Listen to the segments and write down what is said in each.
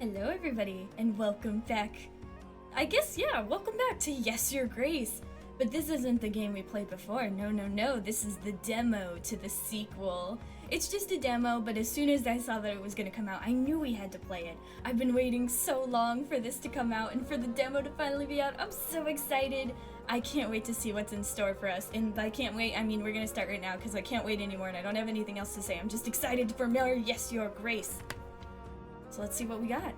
Hello everybody, and welcome back. I guess, yeah, welcome back to Yes, Your Grace. But this isn't the game we played before. No, this is the demo to the sequel. It's just a demo, but as soon as I saw that it was gonna come out, I knew we had to play it. I've been waiting so long for this to come out and for the demo to finally be out. I'm so excited. I can't wait to see what's in store for us. And by can't wait, I mean we're gonna start right now because I can't wait anymore and I don't have anything else to say. I'm just excited for more Yes, Your Grace. So let's see what we got.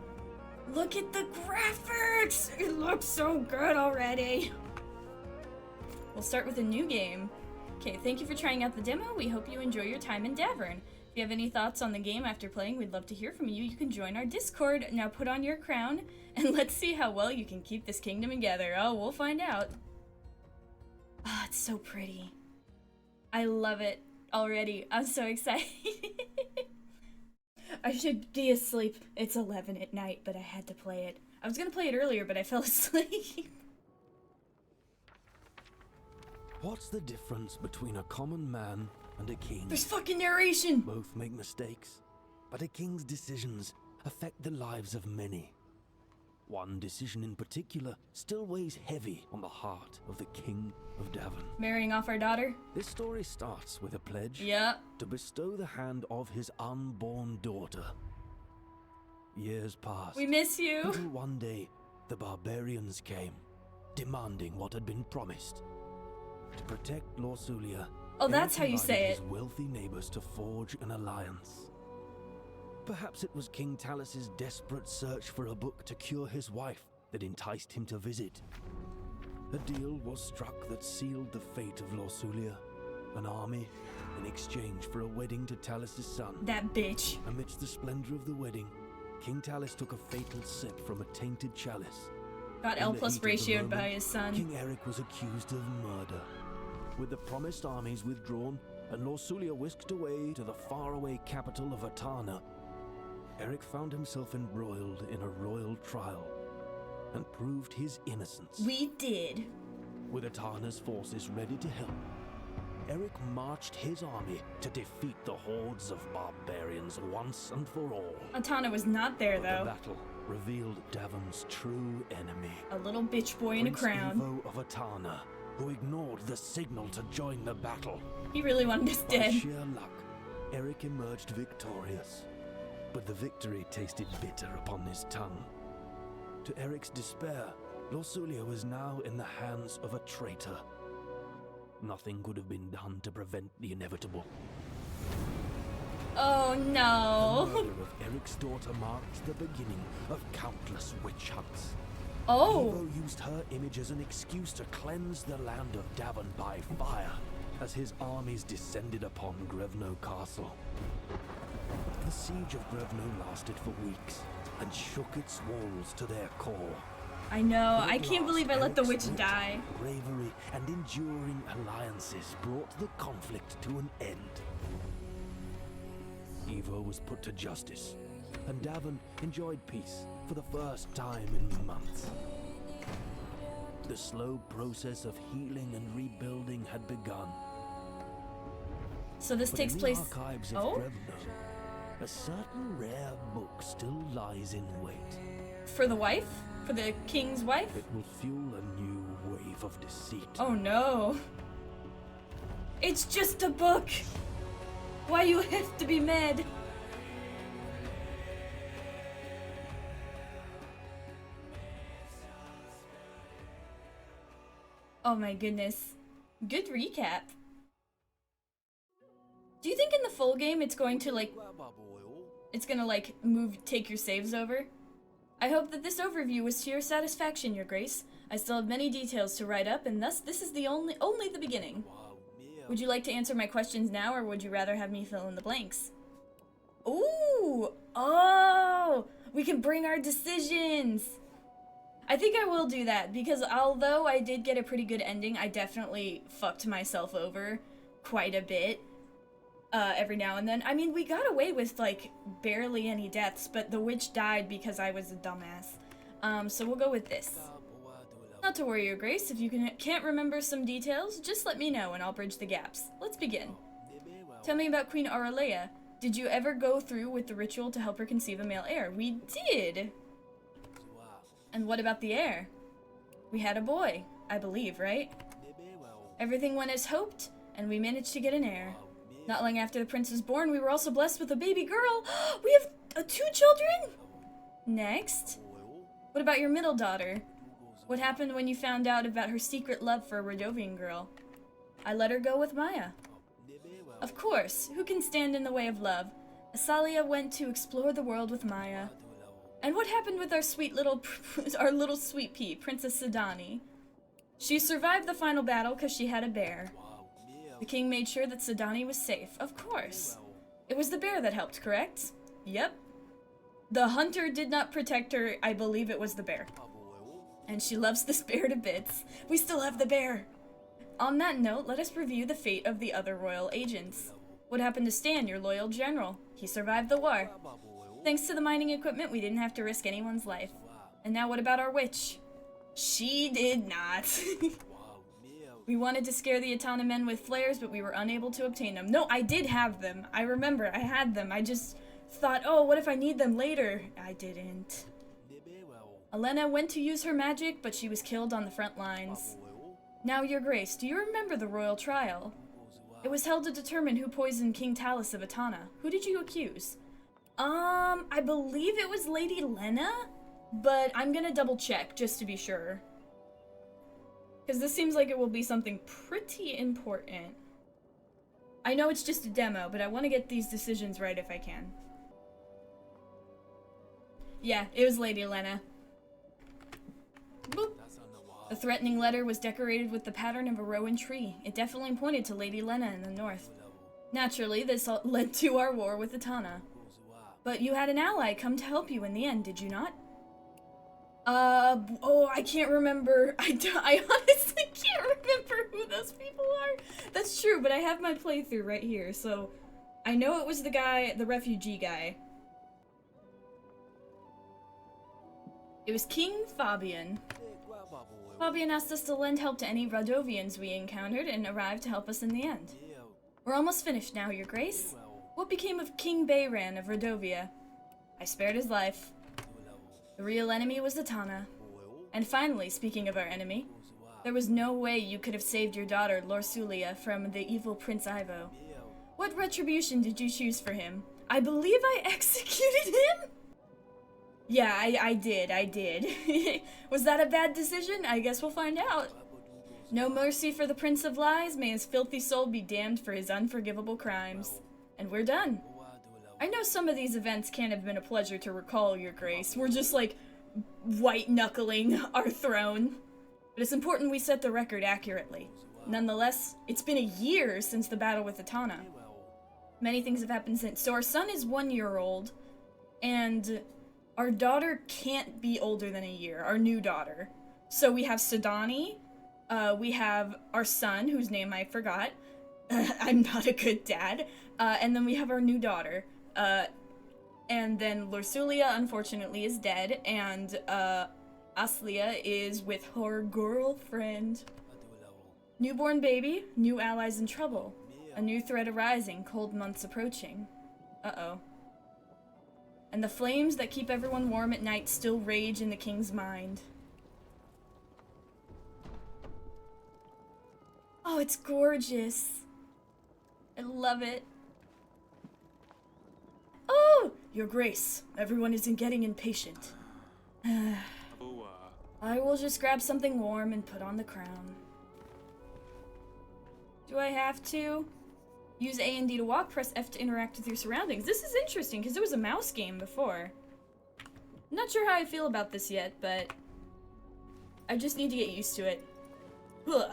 Look at the graphics! It looks so good already! We'll start with a new game. Okay, thank you for trying out the demo. We hope you enjoy your time in Davern. If you have any thoughts on the game after playing, we'd love to hear from you. You can join our Discord. Now put on your crown, and let's see how well you can keep this kingdom together. Oh, we'll find out. Ah, it's so pretty. I love it already. I'm so excited. I should be asleep. It's 11 at night, but I had to play it. I was gonna play it earlier, but I fell asleep. What's the difference between a common man and a king? There's fucking narration! Both make mistakes, but a king's decisions affect the lives of many. One decision in particular still weighs heavy on the heart of the King of Davern. Marrying off our daughter? This story starts with a pledge to bestow the hand of his unborn daughter. Years passed. We miss you. Until one day, the barbarians came, demanding what had been promised. To protect Lorsulia, oh, that's how you say it. His wealthy neighbors to forge an alliance. Perhaps it was King Talus's desperate search for a book to cure his wife that enticed him to visit. A deal was struck that sealed the fate of Lorsulia, an army in exchange for a wedding to Talus's son. That bitch. Amidst the splendor of the wedding, King Talus took a fatal sip from a tainted chalice. Got L+ ratioed by his son. King Eric was accused of murder. With the promised armies withdrawn and Lorsulia whisked away to the faraway capital of Atana, Eric found himself embroiled in a royal trial and proved his innocence. We did. With Atana's forces ready to help, Eric marched his army to defeat the hordes of barbarians once and for all. Atana was not there, though. The battle revealed Davern's true enemy. A little bitch boy in a crown. Ivo of Atana, who ignored the signal to join the battle. He really wanted us dead. By sheer luck, Eric emerged victorious. But the victory tasted bitter upon his tongue. To Eric's despair, Lorsulia was now in the hands of a traitor. Nothing could have been done to prevent the inevitable. Oh no! The murder of Eric's daughter marked the beginning of countless witch hunts. Oh! Ivo used her image as an excuse to cleanse the land of Davern by fire, as his armies descended upon Grevno Castle. The siege of Grevno lasted for weeks and shook its walls to their core. I know, But I at can't last, believe I let the Eric's witch wit, die. Bravery and enduring alliances brought the conflict to an end. Ivo was put to justice, and Davern enjoyed peace for the first time in months. The slow process of healing and rebuilding had begun. So this But takes in place. the archives of Grevno, a certain rare book still lies in wait. For the wife? For the king's wife? It will fuel a new wave of deceit. Oh no. It's just a book! Why you have to be mad? Oh my goodness. Good recap. Do you think in the full game it's going to take your saves over? I hope that this overview was to your satisfaction, Your Grace. I still have many details to write up, and thus this is the only the beginning. Would you like to answer my questions now, or would you rather have me fill in the blanks? Ooh! Oh! We can bring our decisions! I think I will do that, because although I did get a pretty good ending, I definitely fucked myself over quite a bit. Every now and then. I mean, we got away with, like, barely any deaths, but the witch died because I was a dumbass. So we'll go with this. Not to worry, Your Grace. If you can't remember some details, just let me know and I'll bridge the gaps. Let's begin. Tell me about Queen Aurelea. Did you ever go through with the ritual to help her conceive a male heir? We did! And what about the heir? We had a boy, I believe, right? Everything went as hoped, and we managed to get an heir. Not long after the prince was born, we were also blessed with a baby girl! We have 2 children?! Next. What about your middle daughter? What happened when you found out about her secret love for a Rodovian girl? I let her go with Maya. Of course, who can stand in the way of love? Asalia went to explore the world with Maya. And what happened with our little sweet pea, Princess Sidani? She survived the final battle because she had a bear. The king made sure that Sidani was safe, of course. It was the bear that helped, correct? Yep. The hunter did not protect her, I believe it was the bear. And she loves this bear to bits. We still have the bear! On that note, let us review the fate of the other royal agents. What happened to Stan, your loyal general? He survived the war. Thanks to the mining equipment, we didn't have to risk anyone's life. And now what about our witch? She did not. We wanted to scare the Atana men with flares, but we were unable to obtain them. No, I did have them. I remember, I had them. I just thought, oh, what if I need them later? I didn't. Elena went to use her magic, but she was killed on the front lines. Now, Your Grace, do you remember the royal trial? It was held to determine who poisoned King Talus of Atana. Who did you accuse? I believe it was Lady Lena, but I'm gonna double check just to be sure. Because this seems like it will be something pretty important. I know it's just a demo, but I want to get these decisions right if I can. Yeah, it was Lady Lena. Boop. The threatening letter was decorated with the pattern of a rowan tree. It definitely pointed to Lady Lena in the north. Naturally, this led to our war with Atana. But you had an ally come to help you in the end, did you not? Oh, I can't remember. I honestly can't remember who those people are. That's true, but I have my playthrough right here, so I know it was the guy, the refugee guy. It was King Fabian. Fabian asked us to lend help to any Radovians we encountered and arrived to help us in the end. We're almost finished now, Your Grace. What became of King Bayran of Radovia? I spared his life. The real enemy was Atana. And finally, speaking of our enemy, there was no way you could have saved your daughter, Lorsulia, from the evil Prince Ivo. What retribution did you choose for him? I believe I executed him? Yeah, I did. Was that a bad decision? I guess we'll find out. No mercy for the Prince of Lies. May his filthy soul be damned for his unforgivable crimes. And we're done. I know some of these events can't have been a pleasure to recall, Your Grace. We're just, like, white-knuckling our throne. But it's important we set the record accurately. Nonetheless, it's been a year since the battle with Atana. Many things have happened since. So our son is 1 year old, and our daughter can't be older than a year, our new daughter. So we have Sidani, we have our son, whose name I forgot. I'm not a good dad. And then we have our new daughter. And then Lorsulia, unfortunately, is dead, and Aslia is with her girlfriend. Newborn baby, new allies in trouble. A new threat arising, cold months approaching. Uh-oh. And the flames that keep everyone warm at night still rage in the king's mind. Oh, it's gorgeous. I love it. Oh! Your Grace, everyone is getting impatient. I will just grab something warm and put on the crown. Do I have to? Use A and D to walk, press F to interact with your surroundings. This is interesting, because it was a mouse game before. I'm not sure how I feel about this yet, but I just need to get used to it. Ugh.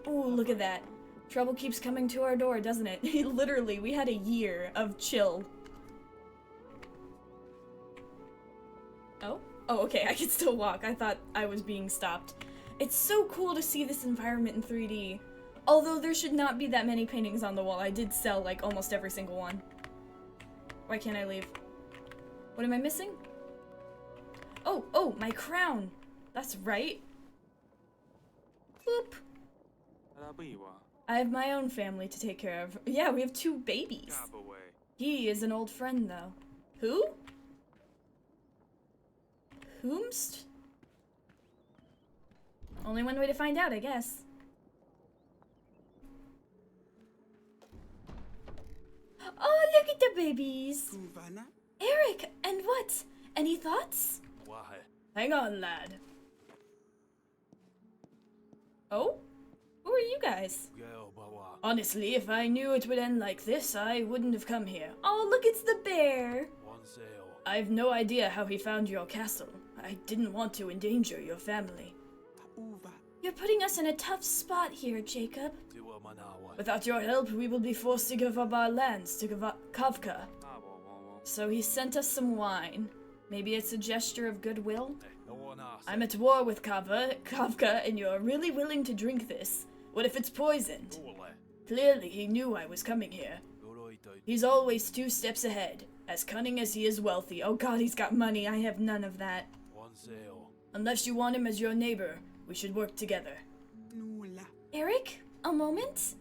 Ooh, look at that. Trouble keeps coming to our door, doesn't it? Literally, we had a year of chill. Oh? Oh, okay, I can still walk. I thought I was being stopped. It's so cool to see this environment in 3D. Although there should not be that many paintings on the wall. I did sell, like, almost every single one. Why can't I leave? What am I missing? Oh, my crown! That's right. Boop. I have my own family to take care of. Yeah, we have 2 babies. He is an old friend, though. Who? Whomst? Only one way to find out, I guess. Oh, look at the babies! Eric, and what? Any thoughts? Why? Hang on, lad. Oh? Who are you guys? Honestly, if I knew it would end like this, I wouldn't have come here. Oh, look, it's the bear! I've no idea how he found your castle. I didn't want to endanger your family. You're putting us in a tough spot here, Jacob. Without your help, we will be forced to give up our lands to Kavka. So he sent us some wine. Maybe it's a gesture of goodwill? I'm at war with Kavka, and you're really willing to drink this. What if it's poisoned? Clearly, he knew I was coming here. He's always 2 steps ahead, as cunning as he is wealthy. Oh god, he's got money. I have none of that. Unless you want him as your neighbor, we should work together. Eric, a moment?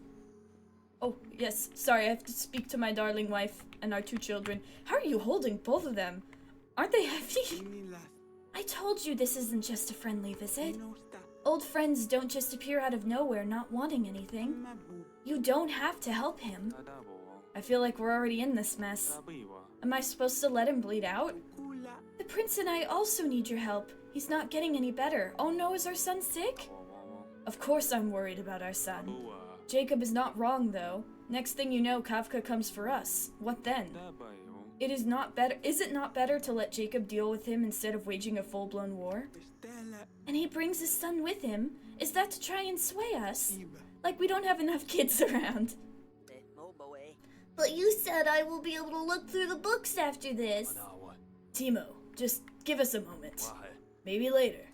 Oh, yes, sorry, I have to speak to my darling wife and our 2 children. How are you holding both of them? Aren't they heavy? I told you this isn't just a friendly visit. Old friends don't just appear out of nowhere not wanting anything. You don't have to help him. I feel like we're already in this mess. Am I supposed to let him bleed out? The prince and I also need your help. He's not getting any better. Oh no, is our son sick? Of course I'm worried about our son. Jacob is not wrong though. Next thing you know, Kafka comes for us. What then? Is it not better to let Jacob deal with him instead of waging a full-blown war? And he brings his son with him? Is that to try and sway us? Like we don't have enough kids around. But you said I will be able to look through the books after this. Timo, just give us a moment. Maybe later.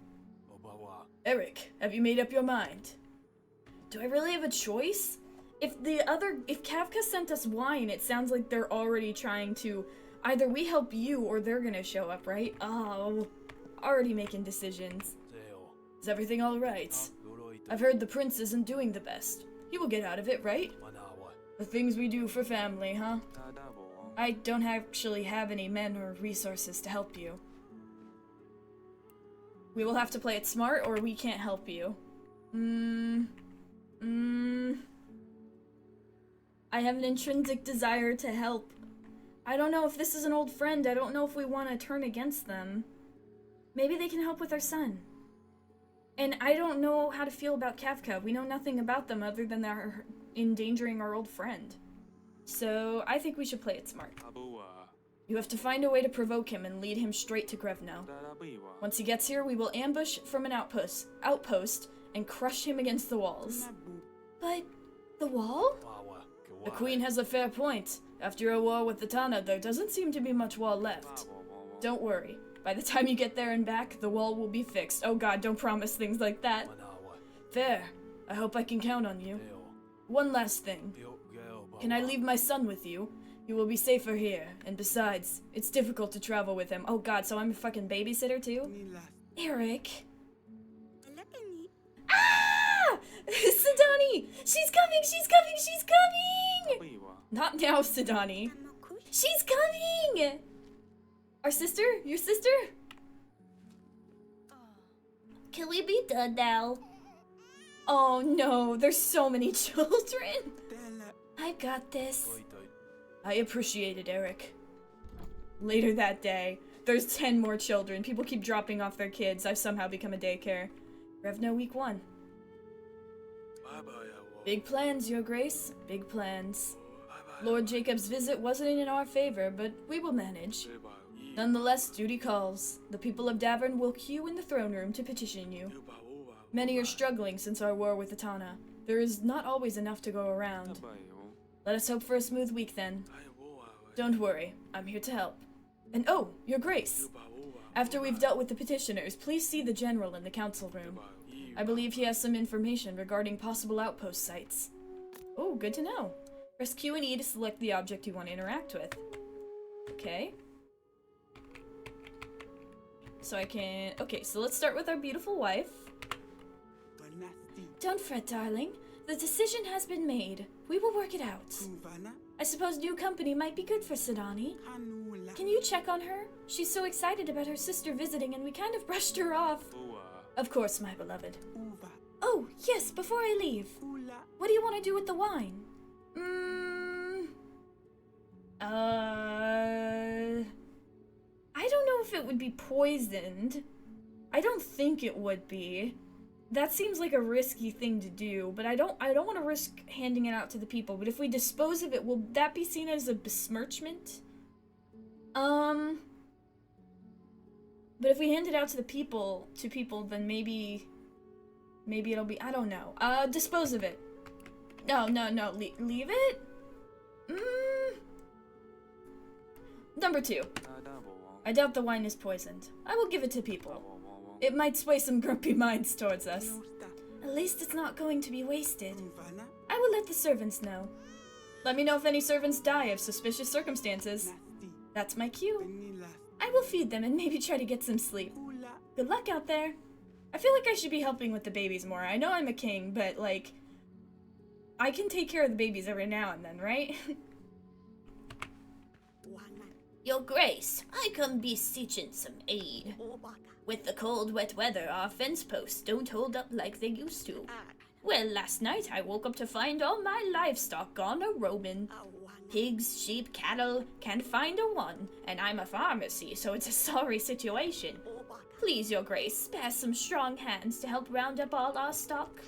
Eric, have you made up your mind? Do I really have a choice? If Kafka sent us wine, it sounds like they're already trying to either we help you or they're gonna show up, right? Oh, already making decisions. Is everything alright? I've heard the prince isn't doing the best. He will get out of it, right? The things we do for family, huh? I don't actually have any men or resources to help you. We will have to play it smart or we can't help you. I have an intrinsic desire to help. I don't know if this is an old friend. I don't know if we want to turn against them. Maybe they can help with our son. And I don't know how to feel about Kafka. We know nothing about them other than they're endangering our old friend. So I think we should play it smart. You have to find a way to provoke him and lead him straight to Grevno. Once he gets here, we will ambush from an outpost and crush him against the walls. But the wall? The queen has a fair point. After a war with the Tana, there doesn't seem to be much wall left. Don't worry. By the time you get there and back, the wall will be fixed. Oh god, don't promise things like that. Fair. I hope I can count on you. One last thing. Can I leave my son with you? You will be safer here. And besides, it's difficult to travel with him. Oh god, so I'm a fucking babysitter too? Eric. Ah! Sidani! She's coming! She's coming! She's coming! Not now, Sidani. She's coming! Our sister? Your sister? Can we be done now? Oh no, there's so many children. I got this. I appreciate it, Eric. Later that day, there's 10 more children. People keep dropping off their kids. I've somehow become a daycare. Revno week 1. Big plans, Your Grace. Big plans. Lord Jacob's visit wasn't in our favor, but we will manage. Nonetheless, duty calls. The people of Davern will queue in the throne room to petition you. Many are struggling since our war with the Tana. There is not always enough to go around. Let us hope for a smooth week then. Don't worry, I'm here to help. And oh, Your Grace! After we've dealt with the petitioners, please see the General in the council room. I believe he has some information regarding possible outpost sites. Oh, good to know. Press Q and E to select the object you want to interact with. Okay. So I can... Okay, so let's start with our beautiful wife. Don't fret, darling. The decision has been made. We will work it out. I suppose new company might be good for Sidani. Can you check on her? She's so excited about her sister visiting and we kind of brushed her off. Of course, my beloved. Oh, yes, before I leave. What do you want to do with the wine? I don't know if it would be poisoned. I don't think it would be. That seems like a risky thing to do, but I don't want to risk handing it out to the people. But if we dispose of it, will that be seen as a besmirchment? But if we hand it out to the people, then maybe it'll be, I don't know. Dispose of it. No, leave it? Number 2. I doubt the wine is poisoned. I will give it to people. It might sway some grumpy minds towards us. At least it's not going to be wasted. I will let the servants know. Let me know if any servants die of suspicious circumstances. That's my cue. I will feed them and maybe try to get some sleep. Good luck out there. I feel like I should be helping with the babies more. I know I'm a king, but like, I can take care of the babies every now and then, right? Your Grace, I come beseeching some aid. With the cold, wet weather, our fence posts don't hold up like they used to. Well, last night I woke up to find all my livestock gone a-roaming. Pigs, sheep, cattle, can't find a one, and I'm a pharmacy, so it's a sorry situation. Please, Your Grace, spare some strong hands to help round up all our stock.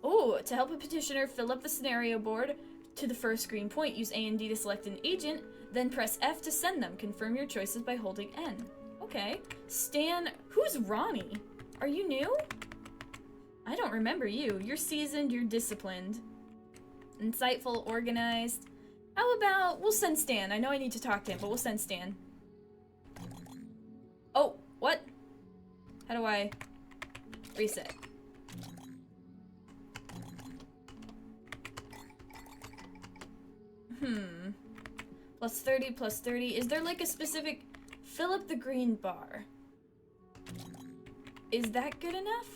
Oh, to help a petitioner fill up the scenario board to the first screen point, use A and D to select an agent, then press F to send them. Confirm your choices by holding N. Okay. Stan, who's Ronnie? Are you new? I don't remember you. You're seasoned, you're disciplined. Insightful, organized. How about, we'll send Stan. I know I need to talk to him, but we'll send Stan. Oh, what? How do I reset? Plus 30, plus 30. Is there like a specific... Fill up the green bar. Is that good enough?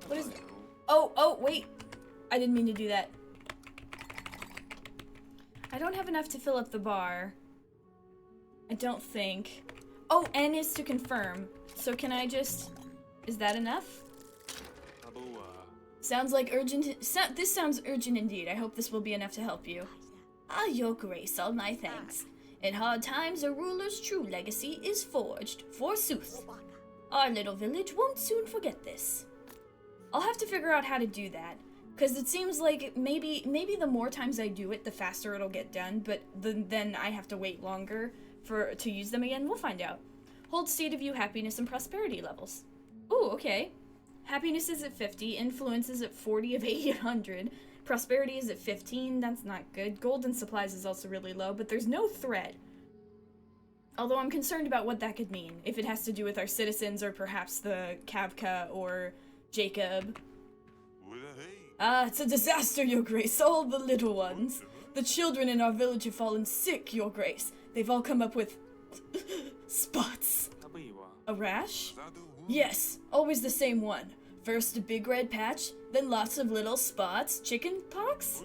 What is... Oh, wait. I didn't mean to do that. I don't have enough to fill up the bar. I don't think. Oh, N is to confirm. So can I just... Is that enough? Sounds like urgent... This sounds urgent indeed. I hope this will be enough to help you. Ah, Your Grace, all my thanks. In hard times, a ruler's true legacy is forged, forsooth. Our little village won't soon forget this. I'll have to figure out how to do that. Because it seems like maybe the more times I do it, the faster it'll get done, but then I have to wait longer to use them again. We'll find out. Hold state of view, happiness, and prosperity levels. Ooh, okay. Happiness is at 50, influence is at 40 of 800, prosperity is at 15, that's not good. Golden supplies is also really low, but there's no threat. Although I'm concerned about what that could mean, if it has to do with our citizens or perhaps the Kavka or Jacob. Ah, it's a disaster, Your Grace, all the little ones. The children in our village have fallen sick, Your Grace. They've all come up with spots. A rash? Yes, always the same one. First a big red patch, then lots of little spots. Chicken pox?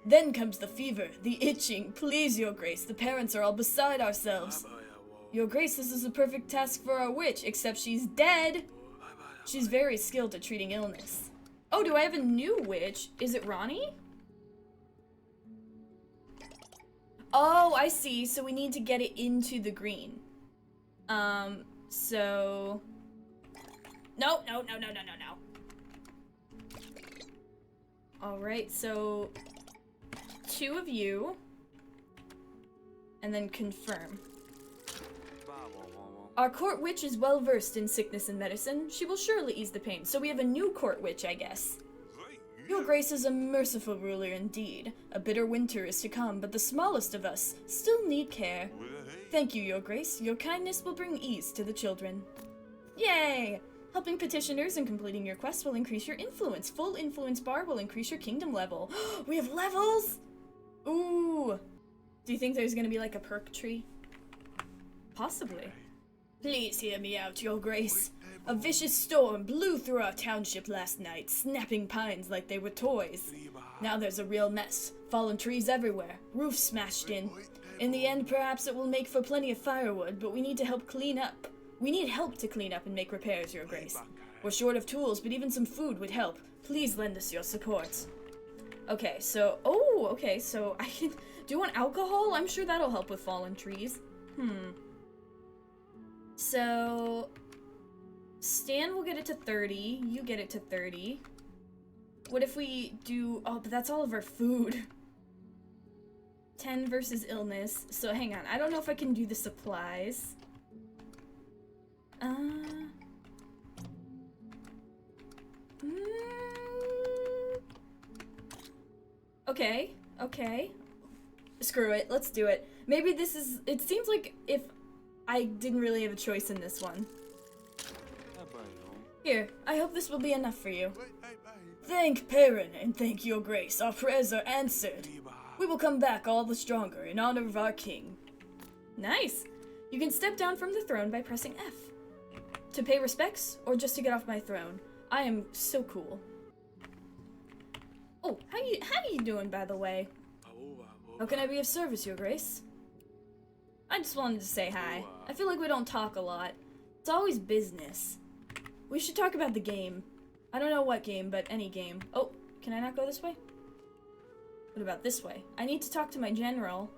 Then comes the fever, the itching. Please, Your Grace, the parents are all beside ourselves. Your Grace, this is a perfect task for our witch, except she's dead. She's very skilled at treating illness. Oh, do I have a new witch? Is it Ronnie? Oh, I see. So we need to get it into the green. So... No. Alright, so... 2 of you. And then confirm. Our court witch is well versed in sickness and medicine. She will surely ease the pain. So we have a new court witch, I guess. Your Grace is a merciful ruler indeed. A bitter winter is to come, but the smallest of us still need care. Thank you, Your Grace. Your kindness will bring ease to the children. Yay! Helping petitioners and completing your quest will increase your influence. Full influence bar will increase your kingdom level. We have levels! Ooh! Do you think there's gonna be like a perk tree? Possibly. Please hear me out, Your Grace. A vicious storm blew through our township last night, snapping pines like they were toys. Now there's a real mess. Fallen trees everywhere, roofs smashed in. In the end, perhaps it will make for plenty of firewood, but we need to help clean up. We need help to clean up and make repairs, Your Grace. We're short of tools, but even some food would help. Please lend us your support. Okay, so... Oh, okay, so I can... Do you want alcohol? I'm sure that'll help with fallen trees. So... Stan will get it to 30. You get it to 30. What if we do... Oh, but that's all of our food. 10 versus illness. So hang on. I don't know if I can do the supplies. Okay. Okay. Screw it. Let's do it. Maybe this is... It seems like if I didn't really have a choice in this one. Here, I hope this will be enough for you. Thank Perrin and thank Your Grace. Our prayers are answered. We will come back all the stronger in honor of our king. Nice. You can step down from the throne by pressing F. To pay respects or just to get off my throne. I am so cool. Oh, how you doing, by the way? How can I be of service, Your Grace? I just wanted to say hi. I feel like we don't talk a lot. It's always business. We should talk about the game. I don't know what game, but any game. Oh, can I not go this way? What about this way? I need to talk to my general.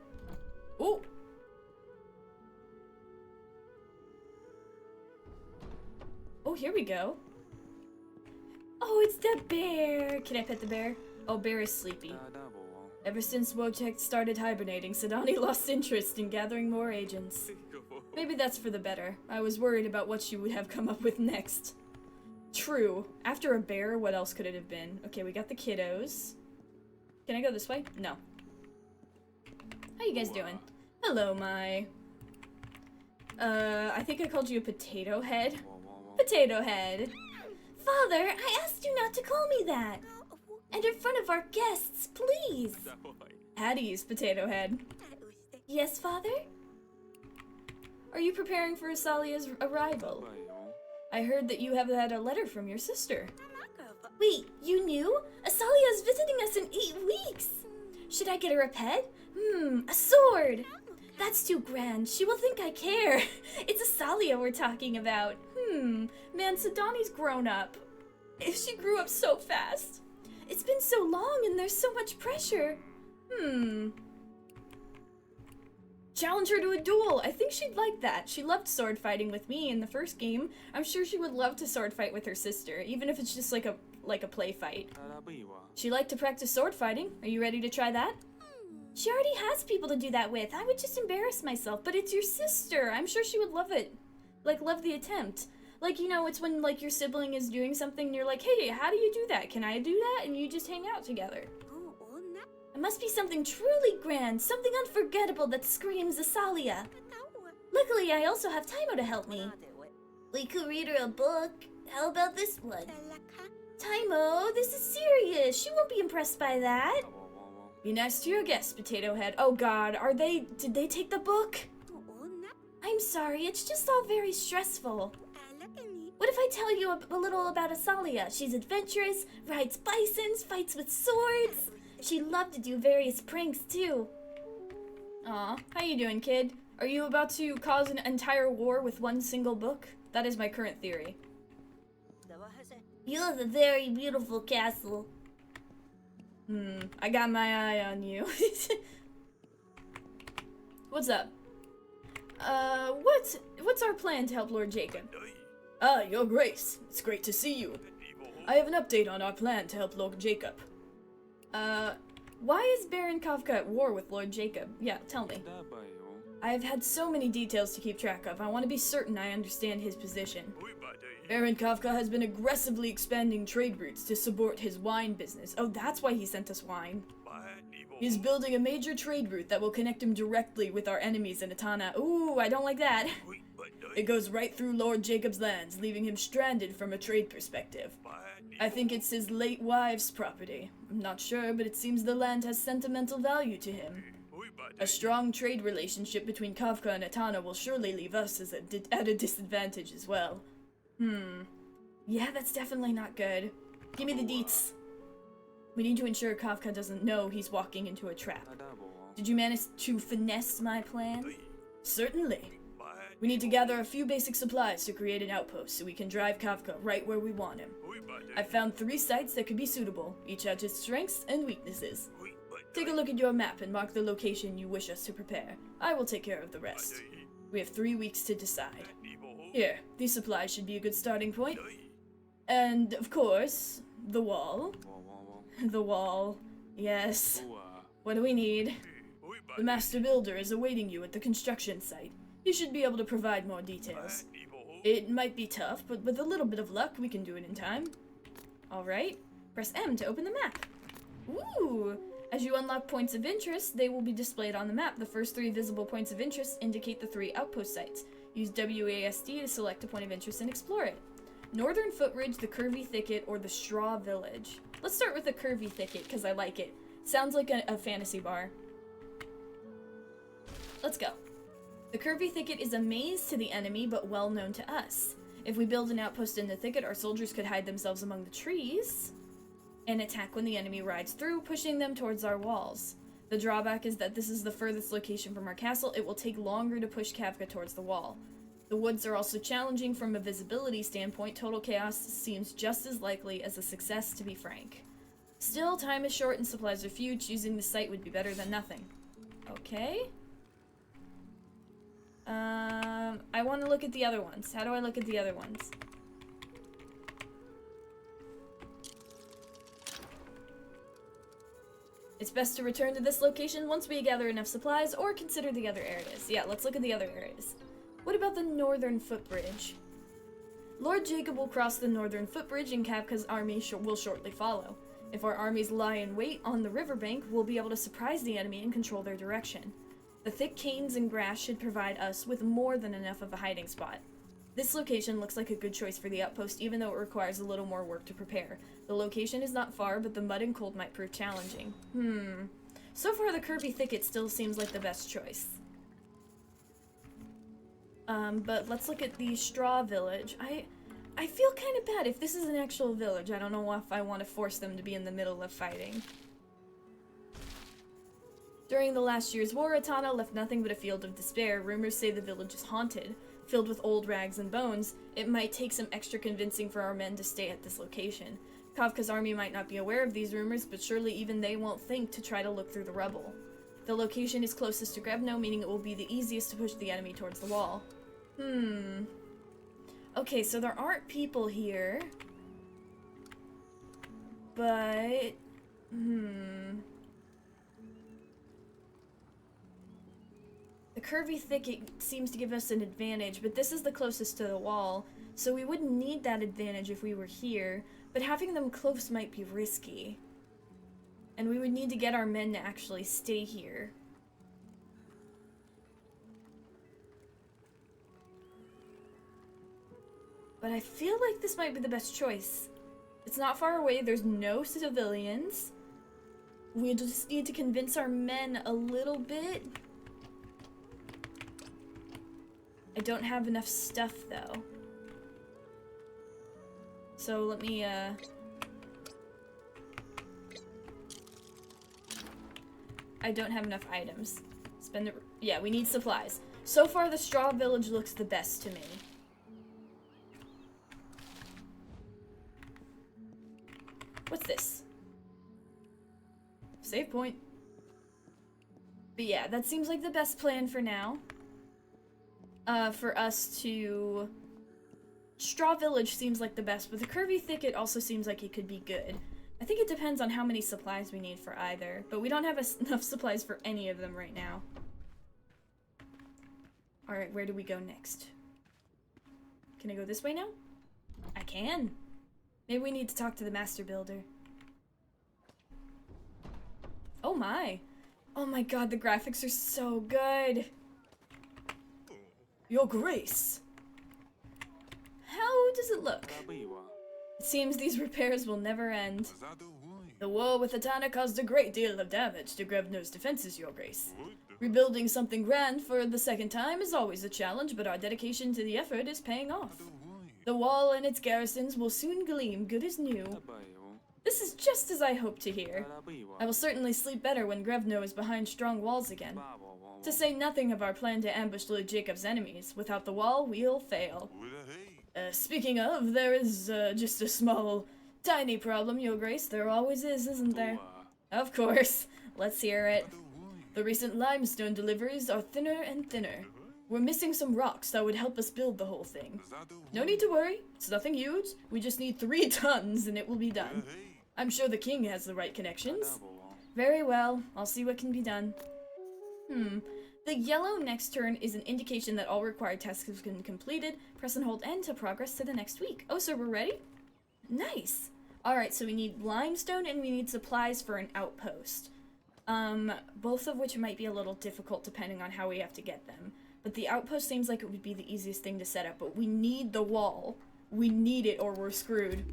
Ooh! Oh, here we go. Oh, it's the bear! Can I pet the bear? Oh, bear is sleepy. Ever since Wojtek started hibernating, Sidani lost interest in gathering more agents. Maybe that's for the better. I was worried about what she would have come up with next. True. After a bear, what else could it have been? Okay, we got the kiddos. Can I go this way? No. How you guys doing? Hello, Mai. I think I called you a potato head. Potato head. Father, I asked you not to call me that. And in front of our guests, please. Hattie's potato head. Yes, Father? Are you preparing for Asalia's arrival? I heard that you have had a letter from your sister. Wait, you knew? Asalia is visiting us in 8 weeks. Should I get her a pet? A sword. That's too grand. She will think I care. It's Asalia we're talking about. Man, Sidani's grown up. She grew up so fast. It's been so long and there's so much pressure. Challenge her to a duel. I think she'd like that. She loved sword fighting with me in the first game. I'm sure she would love to sword fight with her sister, even if it's just like a play fight. She liked to practice sword fighting. Are you ready to try that? She already has people to do that with. I would just embarrass myself, but it's your sister. I'm sure she would love it. Like, love the attempt. Like, you know, it's when, like, your sibling is doing something and you're like, hey, how do you do that? Can I do that? And you just hang out together. It must be something truly grand, something unforgettable that screams Asalia. Luckily, I also have Taimo to help me. We could read her a book. How about this one? Taimo, this is serious. She won't be impressed by that. Be nice to your guests, Potato Head. Oh god, did they take the book? I'm sorry, it's just all very stressful. What if I tell you a little about Asalia? She's adventurous, rides bisons, fights with swords. She loved to do various pranks, too. Aw, how you doing, kid? Are you about to cause an entire war with one single book? That is my current theory. You have a very beautiful castle. I got my eye on you. What's up? What's our plan to help Lord Jacob? Ah, Your Grace. It's great to see you. I have an update on our plan to help Lord Jacob. Why is Baron Kafka at war with Lord Jacob? Yeah, tell me. I've had so many details to keep track of. I want to be certain I understand his position. Baron Kafka has been aggressively expanding trade routes to support his wine business. Oh, that's why he sent us wine. He's building a major trade route that will connect him directly with our enemies in Atana. Ooh, I don't like that. It goes right through Lord Jacob's lands, leaving him stranded from a trade perspective. I think it's his late wife's property. I'm not sure, but it seems the land has sentimental value to him. A strong trade relationship between Kafka and Atana will surely leave us at a disadvantage as well. Yeah, that's definitely not good. Give me the deets. We need to ensure Kafka doesn't know he's walking into a trap. Did you manage to finesse my plan? Certainly. We need to gather a few basic supplies to create an outpost so we can drive Kafka right where we want him. I've found 3 sites that could be suitable, each has its strengths and weaknesses. Take a look at your map and mark the location you wish us to prepare. I will take care of the rest. We have 3 weeks to decide. Here, these supplies should be a good starting point. And, of course, the wall. The wall. Yes. What do we need? The Master Builder is awaiting you at the construction site. He should be able to provide more details. It might be tough, but with a little bit of luck, we can do it in time. Alright. Press M to open the map. Ooh! As you unlock points of interest, they will be displayed on the map. The first 3 visible points of interest indicate the 3 outpost sites. Use WASD to select a point of interest and explore it. Northern Footridge, the Curvy Thicket, or the Straw Village. Let's start with the Curvy Thicket, because I like it. Sounds like a fantasy bar. Let's go. The Curvy Thicket is a maze to the enemy, but well known to us. If we build an outpost in the thicket, our soldiers could hide themselves among the trees and attack when the enemy rides through, pushing them towards our walls. The drawback is that this is the furthest location from our castle. It will take longer to push Kafka towards the wall. The woods are also challenging from a visibility standpoint. Total chaos seems just as likely as a success, to be frank. Still, time is short and supplies are few. Choosing the site would be better than nothing. Okay. I want to look at the other ones. How do I look at the other ones? It's best to return to this location once we gather enough supplies, or consider the other areas. Yeah, let's look at the other areas. What about the Northern Footbridge? Lord Jacob will cross the Northern Footbridge and Kafka's army will shortly follow. If our armies lie in wait on the riverbank, we'll be able to surprise the enemy and control their direction. The thick canes and grass should provide us with more than enough of a hiding spot. This location looks like a good choice for the outpost, even though it requires a little more work to prepare. The location is not far, but the mud and cold might prove challenging. So far, the Curvy Thicket still seems like the best choice. But let's look at the Straw Village. I feel kind of bad if this is an actual village. I don't know if I want to force them to be in the middle of fighting. During the last year's war, Atana left nothing but a field of despair. Rumors say the village is haunted, filled with old rags and bones. It might take some extra convincing for our men to stay at this location. Kafka's army might not be aware of these rumors, but surely even they won't think to try to look through the rubble. The location is closest to Grebno, meaning it will be the easiest to push the enemy towards the wall. Okay, so there aren't people here. But... The Curvy Thicket seems to give us an advantage, but this is the closest to the wall, so we wouldn't need that advantage if we were here, but having them close might be risky. And we would need to get our men to actually stay here. But I feel like this might be the best choice. It's not far away, there's no civilians. We just need to convince our men a little bit. I don't have enough stuff, though. So let me, I don't have enough items. Spend it. Yeah, we need supplies. So far, the Straw Village looks the best to me. What's this? Save point. But yeah, that seems like the best plan for now. For us to... Straw Village seems like the best, but the Curvy Thicket also seems like it could be good. I think it depends on how many supplies we need for either, but we don't have enough supplies for any of them right now. Alright, where do we go next? Can I go this way now? I can. Maybe we need to talk to the Master Builder. Oh my. Oh my god, the graphics are so good. Your Grace, It seems these repairs will never end. The war with Atana caused a great deal of damage to Grevno's defenses, Your Grace. Rebuilding something grand for the second time is always a challenge, but our dedication to the effort is paying off. The wall and its garrisons will soon gleam good as new. This is just as I hoped to hear. I will certainly sleep better when Grevno is behind strong walls again. To say nothing of our plan to ambush Lord Jacob's enemies. Without the wall, we'll fail. Speaking of, there is just a small, tiny problem, Your Grace. There always is, isn't there? Of course. Let's hear it. The recent limestone deliveries are thinner and thinner. We're missing some rocks that would help us build the whole thing. No need to worry. It's nothing huge. We just need 3 tons and it will be done. I'm sure the king has the right connections. Very well. I'll see what can be done. The yellow next turn is an indication that all required tasks have been completed. Press and hold N to progress to the next week. Oh, so we're ready? Nice! Alright, so we need limestone and we need supplies for an outpost. Both of which might be a little difficult depending on how we have to get them. But the outpost seems like it would be the easiest thing to set up, but we need the wall. We need it or we're screwed.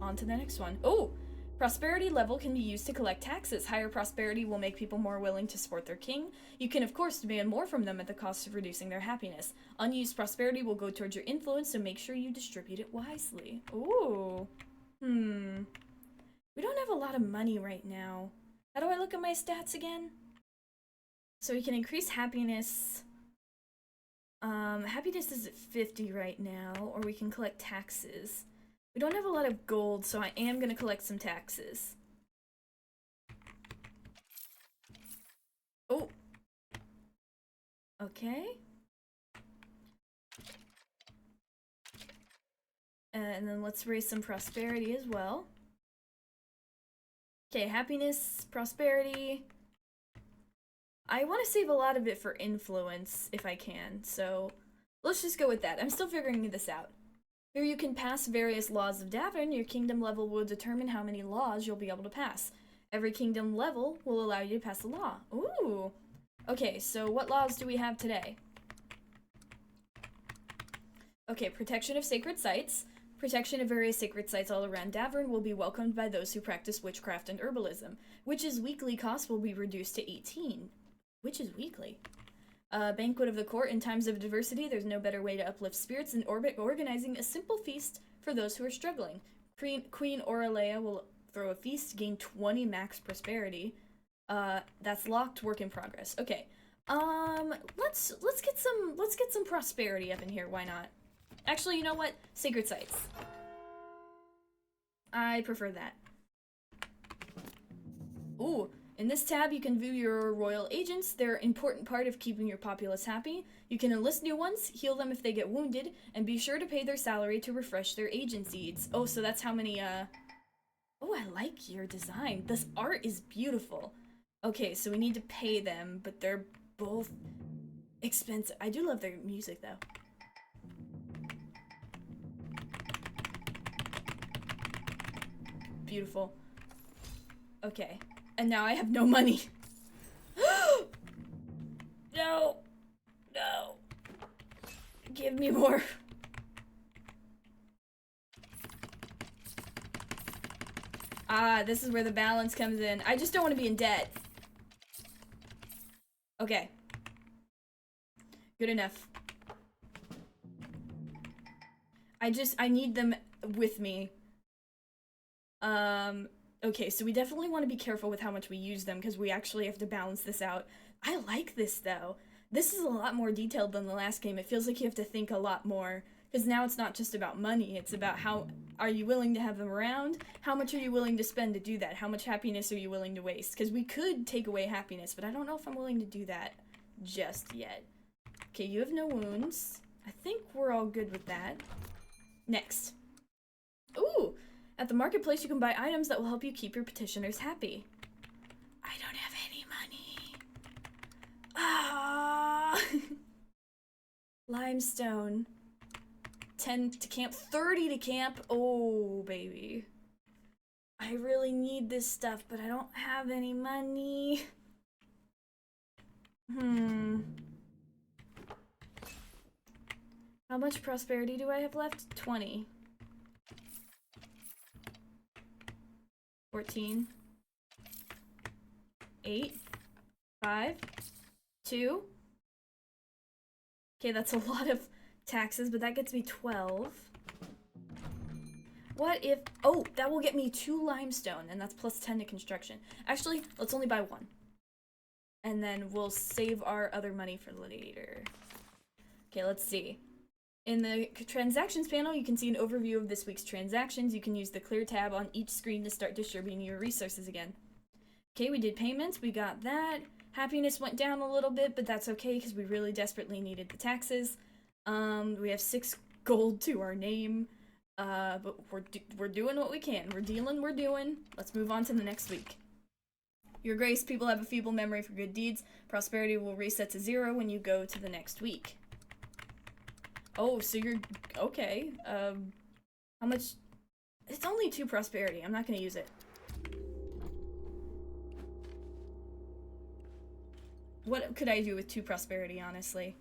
On to the next one. Oh! Prosperity level can be used to collect taxes. Higher prosperity will make people more willing to support their king. You can of course demand more from them at the cost of reducing their happiness. Unused prosperity will go towards your influence, so make sure you distribute it wisely. Ooh. We don't have a lot of money right now. How do I look at my stats again? So we can increase happiness. Happiness is at 50 right now, or we can collect taxes. We don't have a lot of gold, so I am gonna collect some taxes. Oh. Okay. And then let's raise some prosperity as well. Okay, happiness, prosperity. I want to save a lot of it for influence if I can, so let's just go with that. I'm still figuring this out. Here you can pass various laws of Davern. Your kingdom level will determine how many laws you'll be able to pass. Every kingdom level will allow you to pass a law. Ooh! Okay, so what laws do we have today? Okay, protection of sacred sites. Protection of various sacred sites all around Davern will be welcomed by those who practice witchcraft and herbalism. Witch's weekly cost will be reduced to 18. Witch is weekly. Banquet of the Court. In times of adversity, there's no better way to uplift spirits than organizing a simple feast for those who are struggling. Queen Aurelea will throw a feast, gain 20 max prosperity. That's locked, work in progress. Okay. Let's get some prosperity up in here. Why not? Actually, you know what? Sacred sites. I prefer that. Ooh. In this tab, you can view your royal agents. They're an important part of keeping your populace happy. You can enlist new ones, heal them if they get wounded, and be sure to pay their salary to refresh their agencies. Oh, so that's how many, Oh, I like your design. This art is beautiful. Okay, so we need to pay them, but they're both expensive. I do love their music, though. Beautiful. Okay. And now I have no money. No. No. Give me more. Ah, this is where the balance comes in. I just don't want to be in debt. Okay. Good enough. I need them with me. Okay, so we definitely want to be careful with how much we use them because we actually have to balance this out. I like this, though. This is a lot more detailed than the last game. It feels like you have to think a lot more because now it's not just about money. It's about how are you willing to have them around? How much are you willing to spend to do that? How much happiness are you willing to waste? Because we could take away happiness, but I don't know if I'm willing to do that just yet. Okay, you have no wounds. I think we're all good with that. Next. Ooh! At the marketplace, you can buy items that will help you keep your petitioners happy. I don't have any money. Ah! Limestone. 10 to camp, 30 to camp. Oh, baby. I really need this stuff, but I don't have any money. How much prosperity do I have left? 20. 14. 8. 5. 2. Okay, that's a lot of taxes, but that gets me 12. What if... Oh, that will get me 2 limestone, and that's plus 10 to construction. Actually, let's only buy 1. And then we'll save our other money for later. Okay, let's see. In the transactions panel, you can see an overview of this week's transactions. You can use the clear tab on each screen to start distributing your resources again. Okay, we did payments. We got that. Happiness went down a little bit, but that's okay because we really desperately needed the taxes. We have 6 gold to our name. But we're doing what we can. We're dealing, we're doing. Let's move on to the next week. Your Grace, people have a feeble memory for good deeds. Prosperity will reset to 0 when you go to the next week. Oh, so you're... Okay. How much... It's only 2 prosperity. I'm not gonna use it. What could I do with 2 prosperity, honestly?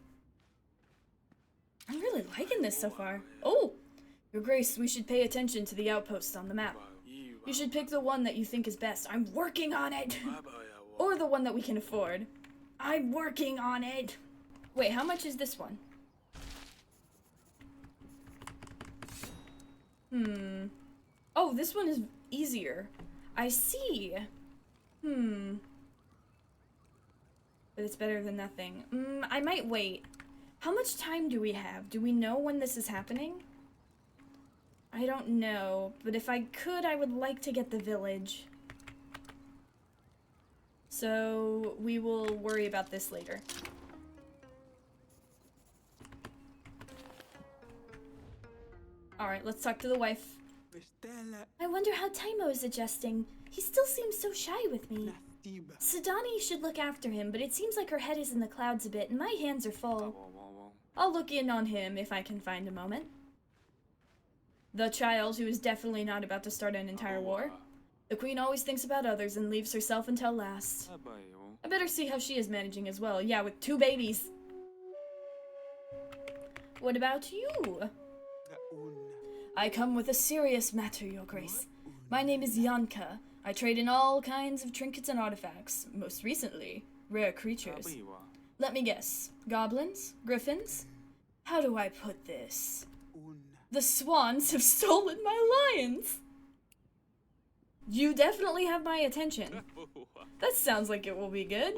I'm really liking this so far. Oh! Your Grace, we should pay attention to the outposts on the map. You should pick the one that you think is best. I'm working on it! Or the one that we can afford. I'm working on it! Wait, how much is this one? Oh, this one is easier. I see. But it's better than nothing. I might wait. How much time do we have? Do we know when this is happening? I don't know, but if I could, I would like to get the village. So we will worry about this later. Alright, let's talk to the wife. I wonder how Taimo is adjusting. He still seems so shy with me. Sidani should look after him, but it seems like her head is in the clouds a bit, and my hands are full. I'll look in on him if I can find a moment. The child who is definitely not about to start an entire war. The queen always thinks about others and leaves herself until last. I better see how she is managing as well. Yeah, with 2 babies. What about you? I come with a serious matter, Your Grace. My name is Yanka. I trade in all kinds of trinkets and artifacts. Most recently, rare creatures. Let me guess. Goblins? Griffins? How do I put this? The swans have stolen my lions! You definitely have my attention. That sounds like it will be good.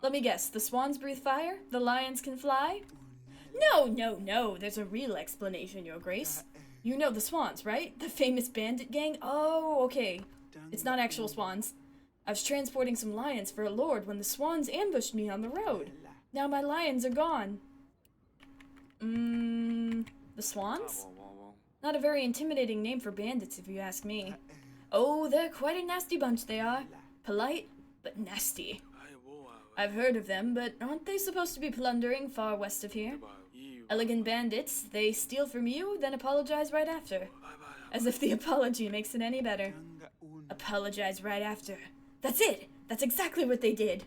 Let me guess, the swans breathe fire? The lions can fly? No, there's a real explanation, Your Grace. You know the swans, right? The famous bandit gang? Oh, okay. It's not actual swans. I was transporting some lions for a lord when the swans ambushed me on the road. Now my lions are gone. The swans? Not a very intimidating name for bandits, if you ask me. Oh, they're quite a nasty bunch, they are. Polite, but nasty. I've heard of them, but aren't they supposed to be plundering far west of here? Elegant bandits, they steal from you, then apologize right after. As if the apology makes it any better. Apologize right after. That's it! That's exactly what they did!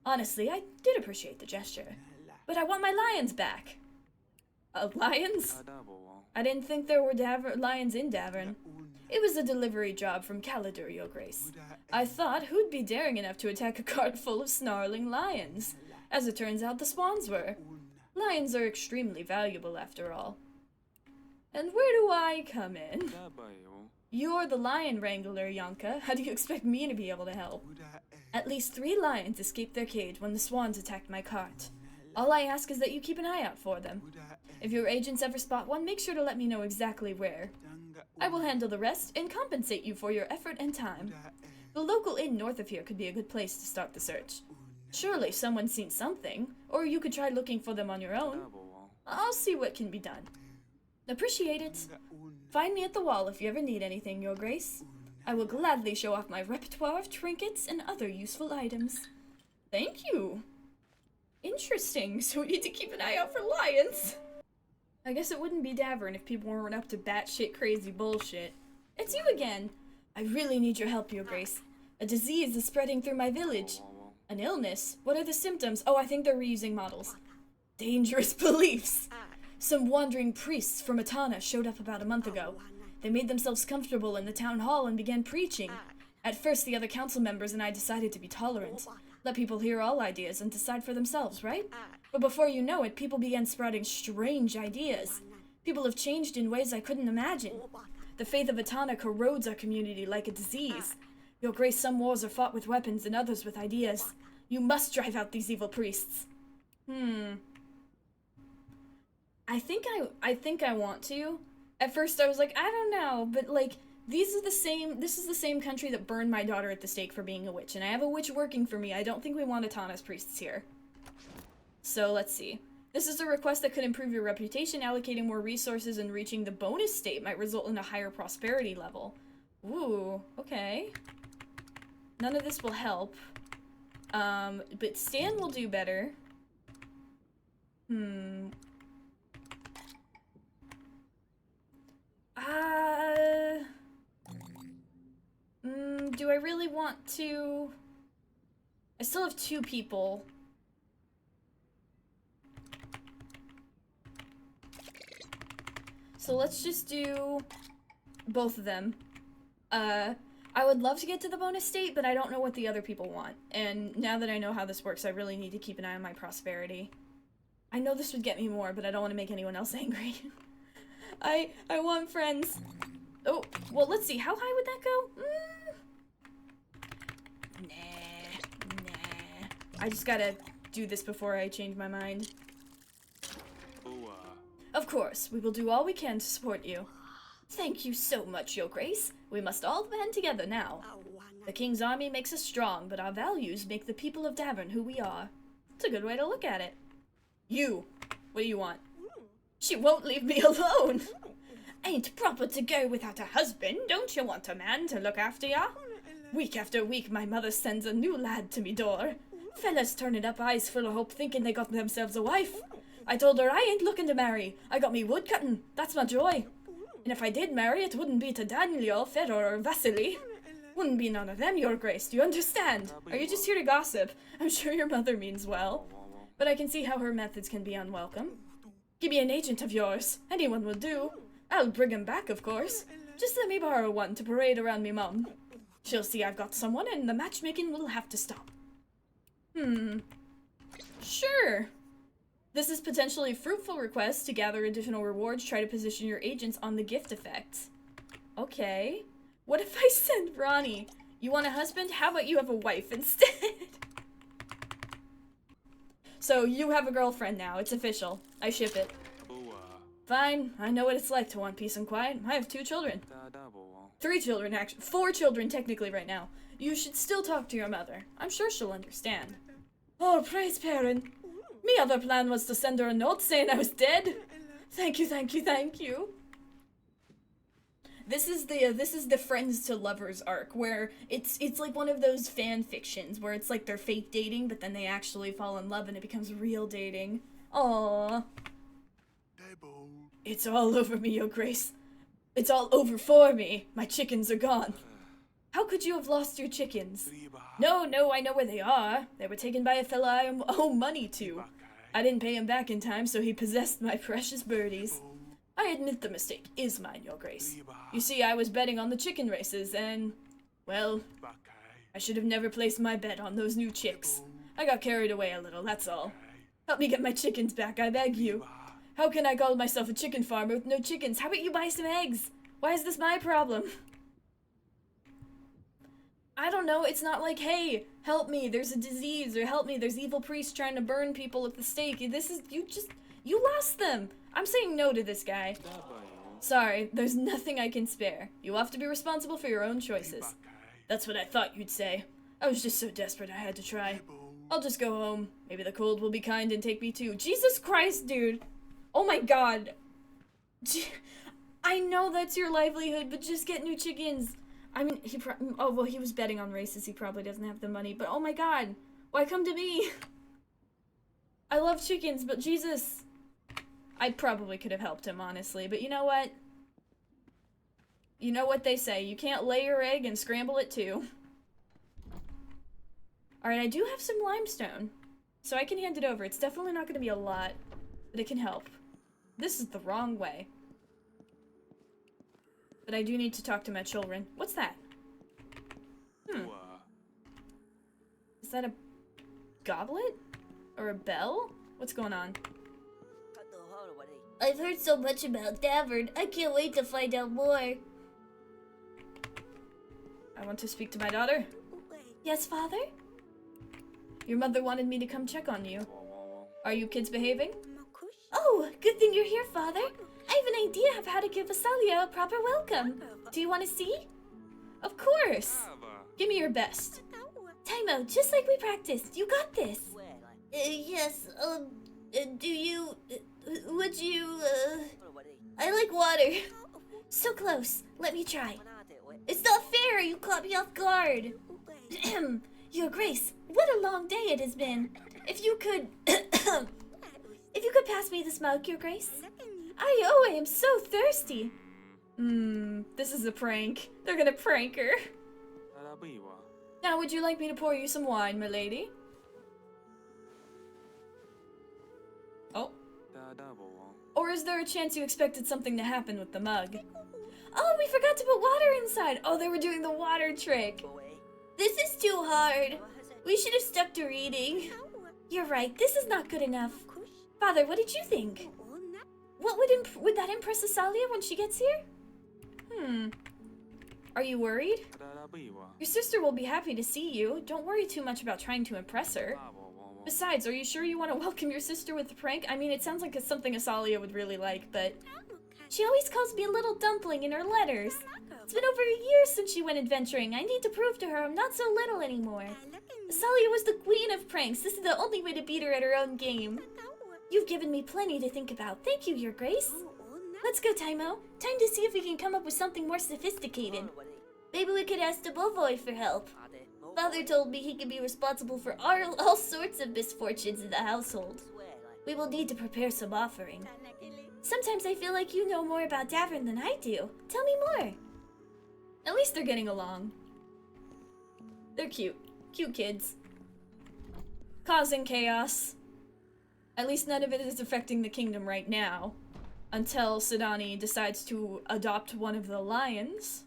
Honestly, I did appreciate the gesture. But I want my lions back! Lions? I didn't think there were lions in Davern. It was a delivery job from Calidor, Your Grace. I thought, who'd be daring enough to attack a cart full of snarling lions? As it turns out, the swans were. Lions are extremely valuable, after all. And where do I come in? You're the lion wrangler, Yanka. How do you expect me to be able to help? At least 3 lions escaped their cage when the swans attacked my cart. All I ask is that you keep an eye out for them. If your agents ever spot one, make sure to let me know exactly where. I will handle the rest and compensate you for your effort and time. The local inn north of here could be a good place to start the search. Surely someone's seen something, or you could try looking for them on your own. I'll see what can be done. Appreciate it. Find me at the wall if you ever need anything, Your Grace. I will gladly show off my repertoire of trinkets and other useful items. Thank you. Interesting, so we need to keep an eye out for lions. I guess it wouldn't be Davern if people weren't up to batshit crazy bullshit. It's you again. I really need your help, Your Grace. A disease is spreading through my village. An illness? What are the symptoms? Oh, I think they're reusing models. Dangerous beliefs. Some wandering priests from Atana showed up about a month ago. They made themselves comfortable in the town hall and began preaching. At first, the other council members and I decided to be tolerant. Let people hear all ideas and decide for themselves, right? But before you know it, people began sprouting strange ideas. People have changed in ways I couldn't imagine. The faith of Atana corrodes our community like a disease. Your Grace, some wars are fought with weapons and others with ideas. You must drive out these evil priests. I think I want to. At first I was like, I don't know, but like, this is the same country that burned my daughter at the stake for being a witch, and I have a witch working for me. I don't think we want Atana's priests here. So let's see. This is a request that could improve your reputation. Allocating more resources and reaching the bonus state might result in a higher prosperity level. Ooh, okay. None of this will help. But Stan will do better. Do I really want to? I still have 2 people. So let's just do both of them. I would love to get to the bonus state, but I don't know what the other people want. And now that I know how this works, I really need to keep an eye on my prosperity. I know this would get me more, but I don't want to make anyone else angry. I want friends. Oh, well, let's see. How high would that go? Nah. I just gotta do this before I change my mind. Of course, we will do all we can to support you. Thank you so much, Your Grace. We must all band together now. The King's army makes us strong, but our values make the people of Davern who we are. It's a good way to look at it. You, what do you want? She won't leave me alone. Ain't proper to go without a husband. Don't you want a man to look after ya? Week after week, my mother sends a new lad to me door. Fellas turning up eyes full of hope thinking they got themselves a wife. I told her I ain't looking to marry. I got me wood cutting. That's my joy. And if I did marry, it wouldn't be to Daniel, Fedor, or Vasily. Wouldn't be none of them, Your Grace. Do you understand? Are you just here to gossip? I'm sure your mother means well. But I can see how her methods can be unwelcome. Give me an agent of yours. Anyone will do. I'll bring him back, of course. Just let me borrow one to parade around me mum. She'll see I've got someone, and the matchmaking will have to stop. Sure. This is potentially a fruitful request to gather additional rewards. Try to position your agents on the gift effects. Okay. What if I send Ronnie? You want a husband? How about you have a wife instead? So you have a girlfriend now. It's official. I ship it. Fine. I know what it's like to want peace and quiet. I have 2 children. 3 children, actually. 4 children, technically, right now. You should still talk to your mother. I'm sure she'll understand. Oh, praise Perrin. Me other plan was to send her a note saying I was dead. Thank you, thank you, thank you. This is the friends to lovers arc, where it's like one of those fan fictions where it's like they're fake dating, but then they actually fall in love and it becomes real dating. Aww. It's all over me, Your Grace. It's all over for me. My chickens are gone. How could you have lost your chickens? No, I know where they are. They were taken by a fella I owe money to. I didn't pay him back in time, so he possessed my precious birdies. I admit the mistake is mine, Your Grace. You see, I was betting on the chicken races, and, well, I should have never placed my bet on those new chicks. I got carried away a little, that's all. Help me get my chickens back, I beg you. How can I call myself a chicken farmer with no chickens? How about you buy some eggs? Why is this my problem? I don't know, it's not like, hey, help me, there's a disease, or help me, there's evil priests trying to burn people at the stake. This is, you lost them. I'm saying no to this guy. Sorry, there's nothing I can spare. You have to be responsible for your own choices. That's what I thought you'd say. I was just so desperate I had to try. I'll just go home. Maybe the cold will be kind and take me too. Jesus Christ, dude. Oh my god. I know that's your livelihood, but just get new chickens. I mean, oh, well, he was betting on races. He probably doesn't have the money, but oh my god. Why come to me? I love chickens, but Jesus. I probably could have helped him, honestly, but you know what? You know what they say. You can't lay your egg and scramble it too. Alright, I do have some limestone, so I can hand it over. It's definitely not going to be a lot, but it can help. This is the wrong way. But I do need to talk to my children. What's that? Is that a goblet? Or a bell? What's going on? I've heard so much about Davern. I can't wait to find out more. I want to speak to my daughter. Yes, Father? Your mother wanted me to come check on you. Are you kids behaving? Oh, good thing you're here, Father. I have an idea of how to give Asalia a proper welcome. Do you want to see? Of course! Give me your best. Taimo, just like we practiced. You got this. Yes, do you... would you, I like water. So close. Let me try. It's not fair. You caught me off guard. Your Grace, what a long day it has been. If you could... if you could pass me this mug, Your Grace. I am so thirsty. This is a prank. They're gonna prank her. Now, would you like me to pour you some wine, my lady? Oh. Or is there a chance you expected something to happen with the mug? Oh, we forgot to put water inside. Oh, they were doing the water trick. This is too hard. We should have stuck to reading. You're right. This is not good enough. Father, what did you think? What would that impress Asalia when she gets here? Are you worried? Your sister will be happy to see you. Don't worry too much about trying to impress her. Besides, are you sure you want to welcome your sister with a prank? I mean, it sounds like it's something Asalia would really like, but... She always calls me a little dumpling in her letters. It's been over a year since she went adventuring. I need to prove to her I'm not so little anymore. Asalia was the queen of pranks. This is the only way to beat her at her own game. You've given me plenty to think about. Thank you, Your Grace. Let's go, Taimo. Time to see if we can come up with something more sophisticated. Maybe we could ask Bovoy for help. Father told me he could be responsible for all sorts of misfortunes in the household. We will need to prepare some offering. Sometimes I feel like you know more about Davern than I do. Tell me more. At least they're getting along. They're cute. Cute kids. Causing chaos. At least none of it is affecting the kingdom right now. Until Sidani decides to adopt one of the lions.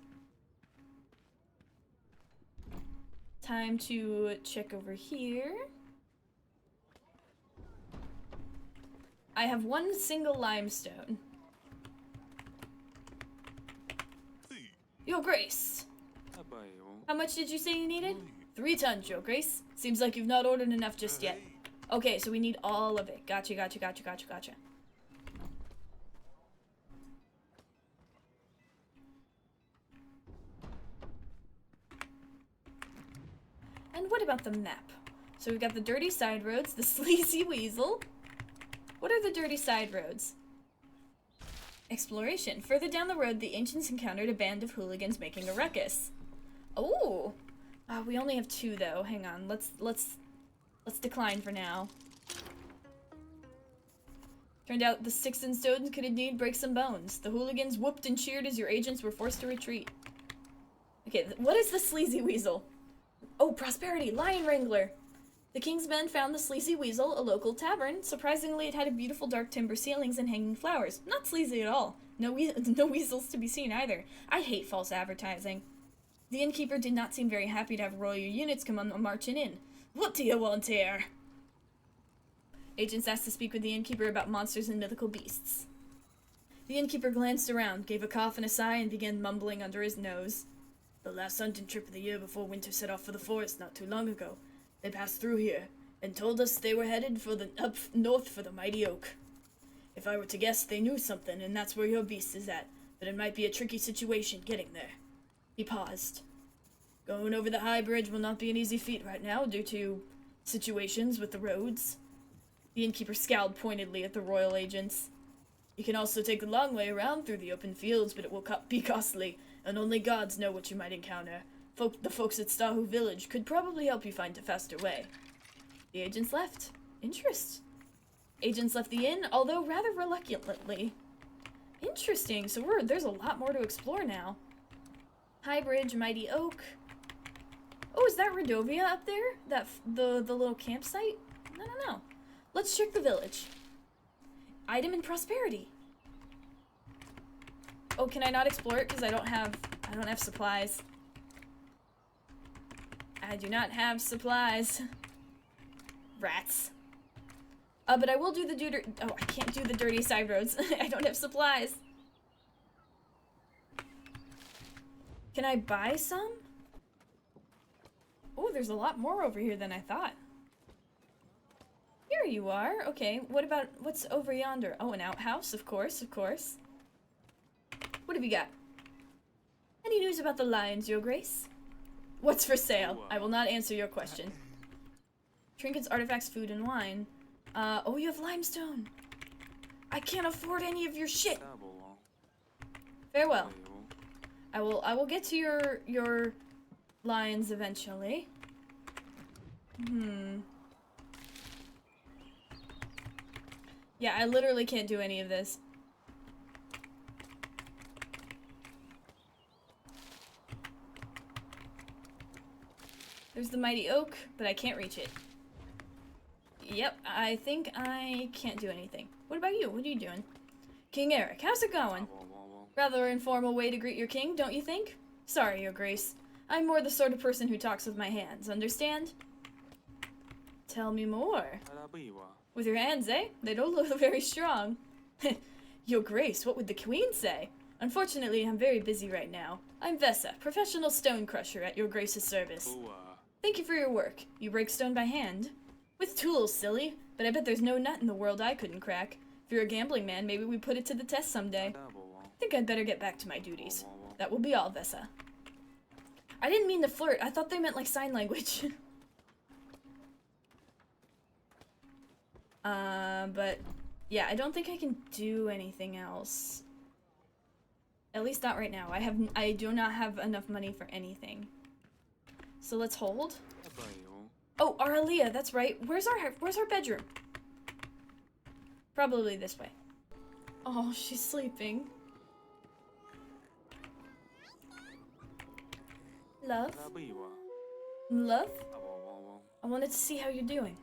Time to check over here. I have one single limestone. Your Grace! How much did you say you needed? 3 tons, Your Grace. Seems like you've not ordered enough just yet. Okay, so we need all of it. Gotcha. And what about the map? So we've got the dirty side roads, the sleazy weasel. What are the dirty side roads? Exploration. Further down the road, the ancients encountered a band of hooligans making a ruckus. Oh! We only have 2 though. Hang on. Let's decline for now. Turned out the sticks and stones could indeed break some bones. The hooligans whooped and cheered as your agents were forced to retreat. Okay, what is the sleazy weasel? Oh, prosperity! Lion Wrangler! The king's men found the Sleazy Weasel, a local tavern. Surprisingly, it had a beautiful dark timber ceilings and hanging flowers. Not sleazy at all. No weasels to be seen either. I hate false advertising. The innkeeper did not seem very happy to have royal units come on marching in. What do you want here? Agents asked to speak with the innkeeper about monsters and mythical beasts. The innkeeper glanced around, gave a cough and a sigh, and began mumbling under his nose. The last hunting trip of the year before winter set off for the forest not too long ago. They passed through here, and told us they were headed for up north for the mighty oak. If I were to guess, they knew something, and that's where your beast is at, but it might be a tricky situation getting there. He paused. Going over the high bridge will not be an easy feat right now, due to situations with the roads. The innkeeper scowled pointedly at the royal agents. You can also take the long way around through the open fields, but it will be costly, and only gods know what you might encounter. The folks at Stahu Village could probably help you find a faster way. The agents left. Interest. Agents left the inn, although rather reluctantly. Interesting, so there's a lot more to explore now. High Bridge, Mighty Oak. Oh, is that Redovia up there? The little campsite? I don't know. Let's check the village. Item and prosperity. Oh, can I not explore it because I don't have supplies. I do not have supplies. Rats. But I will do the oh, I can't do the dirty side roads. I don't have supplies. Can I buy some? Oh, there's a lot more over here than I thought. Here you are. Okay, what's over yonder? Oh, an outhouse, of course, of course. What have you got? Any news about the lions, Your Grace? What's for sale? I will not answer your question. Trinkets, artifacts, food, and wine. Oh, you have limestone. I can't afford any of your shit. Farewell. I will get to your lions eventually. Yeah, I literally can't do any of this. There's the mighty oak, but I can't reach it. Yep, I think I can't do anything. What about you? What are you doing? King Eric, how's it going? Rather informal way to greet your king, don't you think? Sorry, Your Grace. I'm more the sort of person who talks with my hands, understand? Tell me more. With your hands, eh? They don't look very strong. Your Grace, what would the Queen say? Unfortunately, I'm very busy right now. I'm Vessa, professional stone crusher at Your Grace's service. Thank you for your work. You break stone by hand? With tools, silly. But I bet there's no nut in the world I couldn't crack. If you're a gambling man, maybe we put it to the test someday. I think I'd better get back to my duties. That will be all, Vessa. I didn't mean to flirt. I thought they meant like sign language. But yeah, I don't think I can do anything else. At least not right now. I do not have enough money for anything. So let's hold. Oh, Aralia, that's right. Where's our bedroom? Probably this way. Oh, she's sleeping. Love? Love? I wanted to see how you're doing.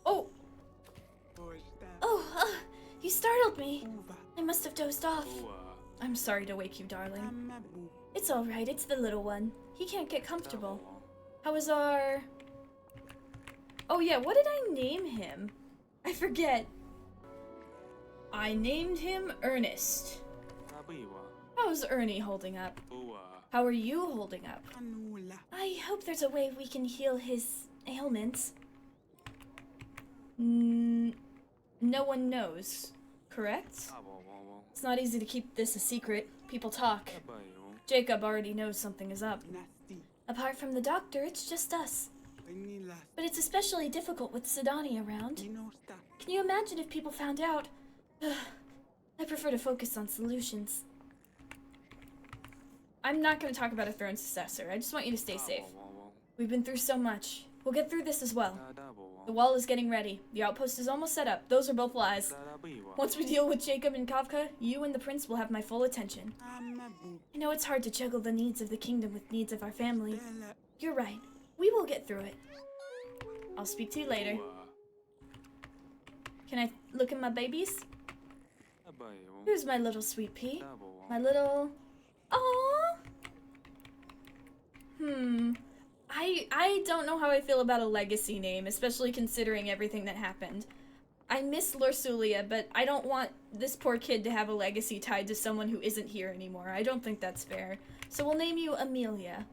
Oh! Oh, you startled me. I must have dozed off. I'm sorry to wake you, darling. It's alright, it's the little one. He can't get comfortable. How is our... Oh yeah, what did I name him? I forget. I named him Ernest. How's Ernie holding up? How are you holding up? I hope there's a way we can heal his ailments. No one knows, correct? It's not easy to keep this a secret. People talk. Jacob already knows something is up. Apart from the doctor, it's just us. But it's especially difficult with Sidani around. Can you imagine if people found out? I prefer to focus on solutions. I'm not going to talk about a throne successor. I just want you to stay safe. We've been through so much. We'll get through this as well. The wall is getting ready. The outpost is almost set up. Those are both lies. Once we deal with Jacob and Kavka, you and the prince will have my full attention. I know it's hard to juggle the needs of the kingdom with needs of our family. You're right. We will get through it. I'll speak to you later. Can I look at my babies? Here's my little sweet pea. My little... Aww! I don't know how I feel about a legacy name, especially considering everything that happened. I miss Lorsulia, but I don't want this poor kid to have a legacy tied to someone who isn't here anymore. I don't think that's fair. So we'll name you Amelia.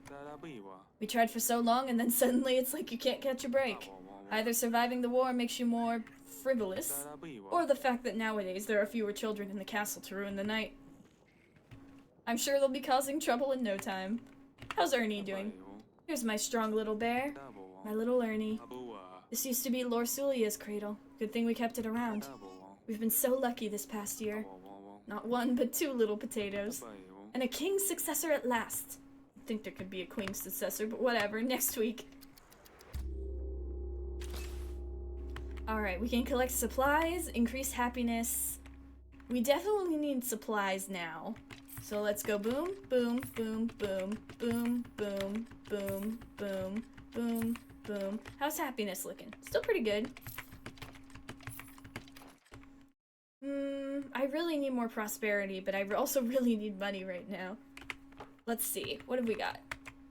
We tried for so long, and then suddenly it's like you can't catch a break. Either surviving the war makes you more frivolous, or the fact that nowadays there are fewer children in the castle to ruin the night. I'm sure they'll be causing trouble in no time. How's Ernie doing? Here's my strong little bear. My little Ernie. This used to be Lorsulia's cradle. Good thing we kept it around. We've been so lucky this past year. Not one, but two little potatoes. And a king's successor at last. I think there could be a queen's successor, but whatever, next week. Alright, we can collect supplies, increase happiness. We definitely need supplies now. So let's go boom, boom, boom, boom, boom, boom, boom, boom, boom, boom. How's happiness looking? Still pretty good. I really need more prosperity, but I also really need money right now. Let's see. What have we got?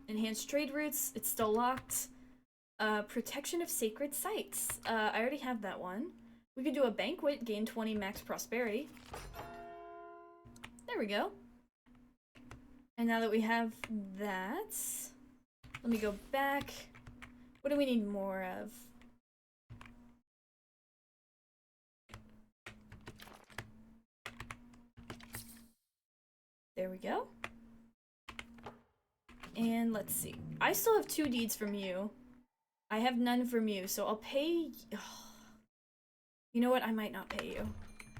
Enhanced trade routes. It's still locked. Protection of sacred sites. I already have that one. We could do a banquet, gain 20 max prosperity. There we go. And now that we have that, let me go back. What do we need more of? There we go. And let's see. I still have 2 deeds from you. I have none from you, so I'll pay... You know what? I might not pay you.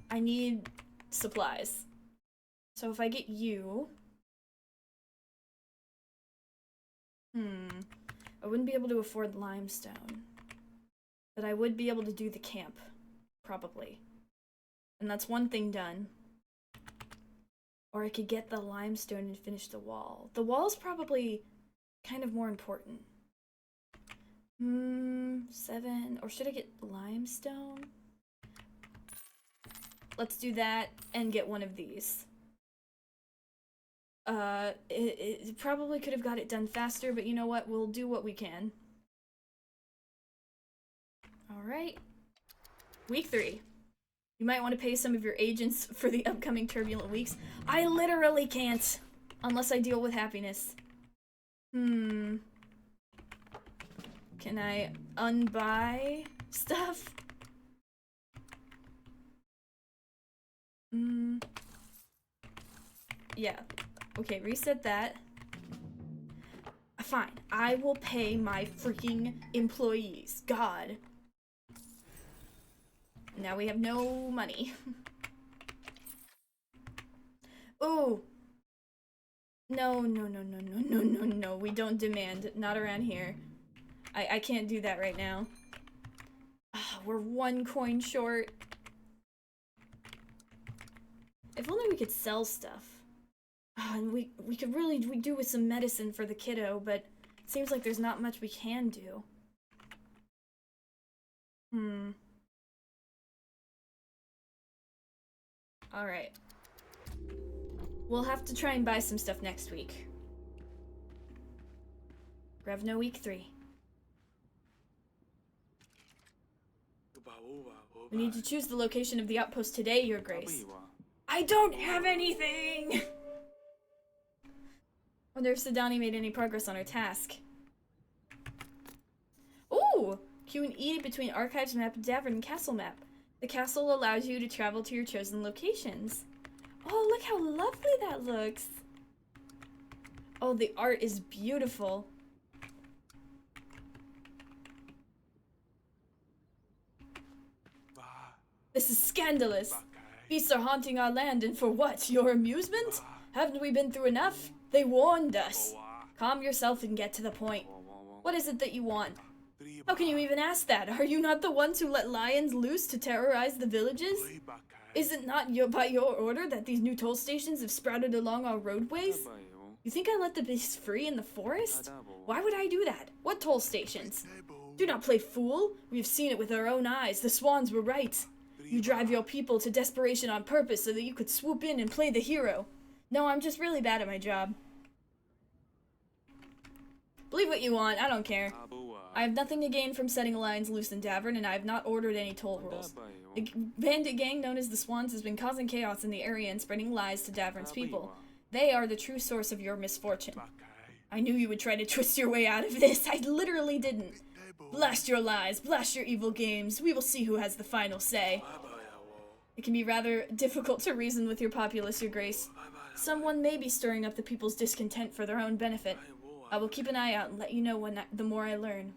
I need supplies. So if I get you... I wouldn't be able to afford limestone. But I would be able to do the camp. Probably. And that's one thing done. Or I could get the limestone and finish the wall. The wall's probably kind of more important. 7. Or should I get limestone? Let's do that and get one of these. It probably could have got it done faster, but you know what? We'll do what we can. Alright. Week 3. You might want to pay some of your agents for the upcoming turbulent weeks. I literally can't, unless I deal with happiness. Can I unbuy stuff? Yeah. Okay, reset that. Fine. I will pay my freaking employees. God. Now we have no money. Oh. No. We don't demand. Not around here. I can't do that right now. We're 1 coin short. If only we could sell stuff. And we could really do with some medicine for the kiddo, but it seems like there's not much we can do. Alright. We'll have to try and buy some stuff next week. Revno week 3. We need to choose the location of the outpost today, Your Grace. I don't have anything! Wonder if Sidani made any progress on her task. Ooh! Q and E between Archives map, Davern, and Castle map. The castle allows you to travel to your chosen locations. Oh, look how lovely that looks! Oh, the art is beautiful. This is scandalous. Beasts are haunting our land, and for what? Your amusement? Haven't we been through enough? They warned us. Calm yourself and get to the point. What is it that you want? How can you even ask that? Are you not the ones who let lions loose to terrorize the villages? Is it not by your order that these new toll stations have sprouted along our roadways? You think I let the beasts free in the forest? Why would I do that? What toll stations? Do not play fool. We have seen it with our own eyes. The swans were right. You drive your people to desperation on purpose so that you could swoop in and play the hero. No, I'm just really bad at my job. Believe what you want, I don't care. I have nothing to gain from setting lions loose in Davern, and I have not ordered any toll rolls. The bandit gang known as the Swans has been causing chaos in the area and spreading lies to Davern's people. They are the true source of your misfortune. I knew you would try to twist your way out of this. I literally didn't. Blast your lies, blast your evil games. We will see who has the final say. It can be rather difficult to reason with your populace, Your Grace. Someone may be stirring up the people's discontent for their own benefit. I will keep an eye out and let you know the more I learn.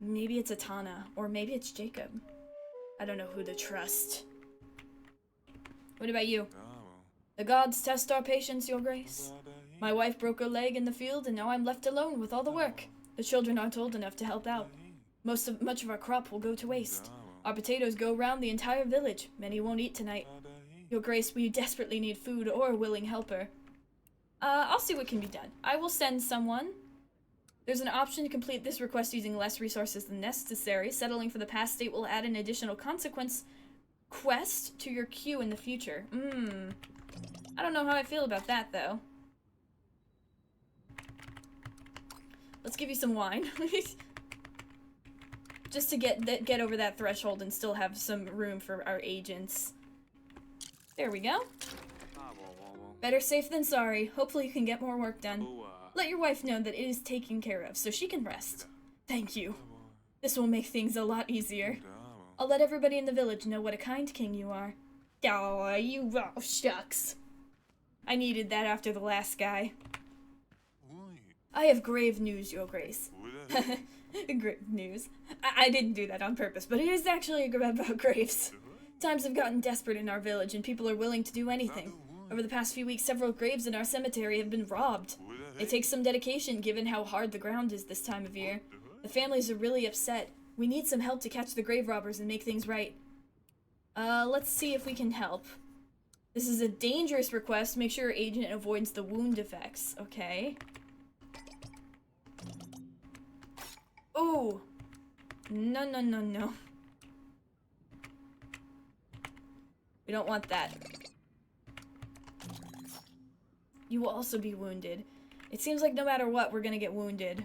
Maybe it's Atana, or maybe it's Jacob. I don't know who to trust. What about you? The gods test our patience, Your Grace. My wife broke her leg in the field, and now I'm left alone with all the work. The children aren't old enough to help out. Much of our crop will go to waste. Our potatoes go round the entire village. Many won't eat tonight. Your Grace, we desperately need food or a willing helper. I'll see what can be done. I will send someone. There's an option to complete this request using less resources than necessary. Settling for the past state will add an additional consequence quest to your queue in the future. I don't know how I feel about that, though. Let's give you some wine. Just to get over that threshold and still have some room for our agents. There we go. Better safe than sorry. Hopefully you can get more work done. Let your wife know that it is taken care of, so she can rest. Thank you. This will make things a lot easier. I'll let everybody in the village know what a kind king you are. Oh, shucks. I needed that after the last guy. I have grave news, Your Grace. Grave news. I didn't do that on purpose, but it is actually about graves. Times have gotten desperate in our village, and people are willing to do anything. Over the past few weeks, several graves in our cemetery have been robbed. It takes some dedication, given how hard the ground is this time of year. The families are really upset. We need some help to catch the grave robbers and make things right. Let's see if we can help. This is a dangerous request. Make sure your agent avoids the wound effects. Okay. Ooh. No, no, no, no. We don't want that. You will also be wounded. It seems like no matter what, we're gonna get wounded.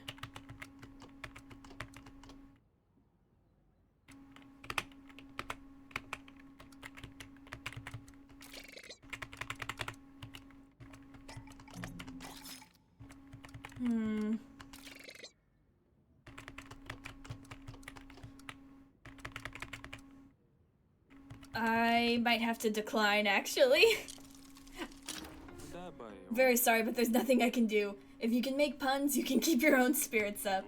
I might have to decline, actually. Very sorry, but there's nothing I can do. If you can make puns, you can keep your own spirits up.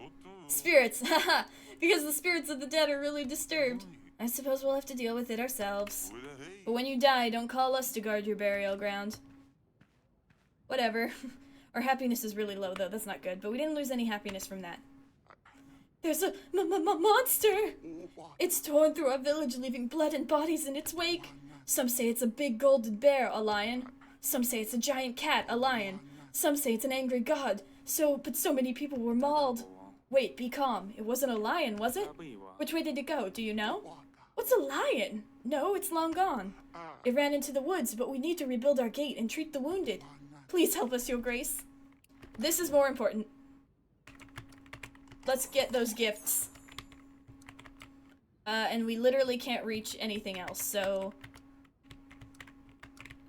Spirits, haha, because the spirits of the dead are really disturbed. I suppose we'll have to deal with it ourselves. But when you die, don't call us to guard your burial ground. Whatever. Our happiness is really low, though. That's not good. But we didn't lose any happiness from that. There's a monster! It's torn through our village, leaving blood and bodies in its wake. Some say it's a big golden bear, a lion. Some say it's a giant cat, a lion. Some say it's an angry god. But so many people were mauled. Wait, be calm. It wasn't a lion, was it? Which way did it go? Do you know? What's a lion? No, it's long gone. It ran into the woods, but we need to rebuild our gate and treat the wounded. Please help us, Your Grace. This is more important. Let's get those gifts. And we literally can't reach anything else, so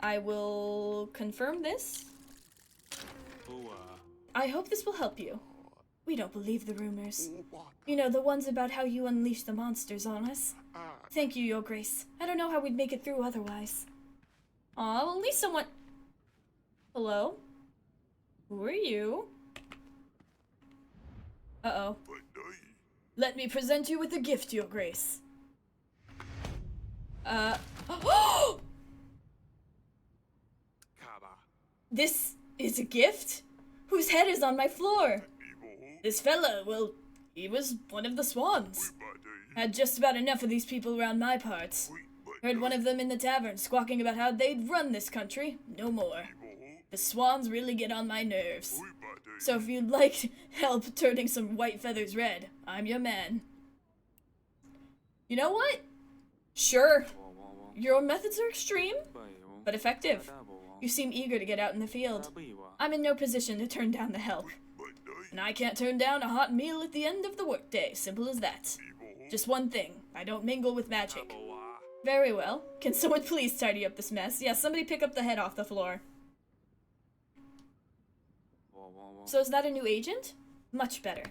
I will confirm this. I hope this will help you. We don't believe the rumors. You know, the ones about how you unleashed the monsters on us. Thank you, Your Grace. I don't know how we'd make it through otherwise. Aw, well, at least someone... Hello? Who are you? Uh-oh. Let me present you with a gift, Your Grace. This is a gift? Whose head is on my floor? This fella, well, he was one of the swans. Had just about enough of these people around my parts. Heard one of them in the tavern squawking about how they'd run this country. No more. The swans really get on my nerves. So if you'd like help turning some white feathers red, I'm your man. You know what? Sure. Your methods are extreme, but effective. You seem eager to get out in the field. I'm in no position to turn down the help. And I can't turn down a hot meal at the end of the workday. Simple as that. Just one thing. I don't mingle with magic. Very well. Can someone please tidy up this mess? Yeah, somebody pick up the head off the floor. So is that a new agent? Much better.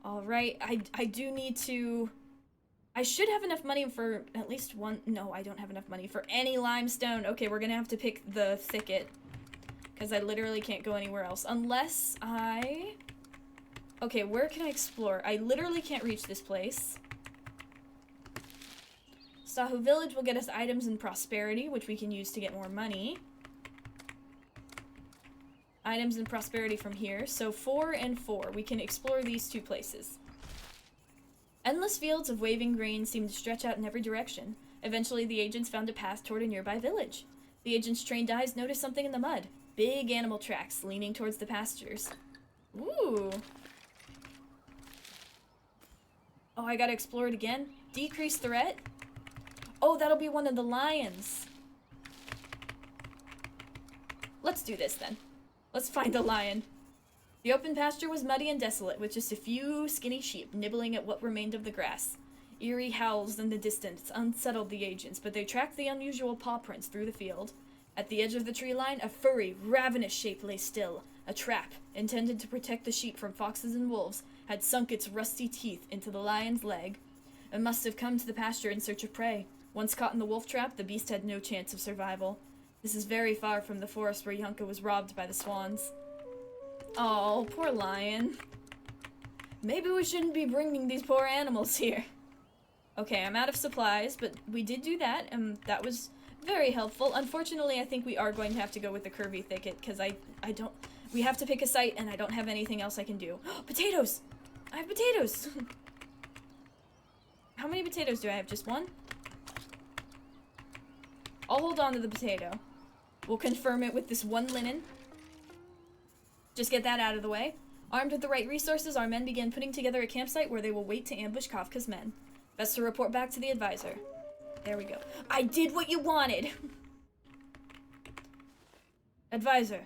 Alright, I do need to... I should have enough money for at least one... No, I don't have enough money for any limestone. Okay, we're gonna have to pick the thicket. Because I literally can't go anywhere else. Unless I... Okay, where can I explore? I literally can't reach this place. Sahu Village will get us items and prosperity, which we can use to get more money. Items and prosperity from here. So 4 and 4. We can explore these two places. Endless fields of waving grain seem to stretch out in every direction. Eventually, the agents found a path toward a nearby village. The agent's trained eyes noticed something in the mud. Big animal tracks leaning towards the pastures. Ooh. Oh, I gotta explore it again? Decrease threat? Oh, that'll be one of the lions. Let's do this then. Let's find a lion. The open pasture was muddy and desolate, with just a few skinny sheep nibbling at what remained of the grass. Eerie howls in the distance unsettled the agents, but they tracked the unusual paw prints through the field. At the edge of the tree line, a furry, ravenous shape lay still. A trap, intended to protect the sheep from foxes and wolves, had sunk its rusty teeth into the lion's leg. It must have come to the pasture in search of prey. Once caught in the wolf trap, the beast had no chance of survival. This is very far from the forest where Yunka was robbed by the swans. Oh, poor lion. Maybe we shouldn't be bringing these poor animals here. Okay, I'm out of supplies, but we did do that, and that was very helpful. Unfortunately, I think we are going to have to go with the curvy thicket, because I don't... We have to pick a site, and I don't have anything else I can do. Potatoes! I have potatoes! How many potatoes do I have? Just one? I'll hold on to the potato. We'll confirm it with this one linen. Just get that out of the way. Armed with the right resources, our men began putting together a campsite where they will wait to ambush Kafka's men. Best to report back to the advisor. There we go. I did what you wanted! Advisor.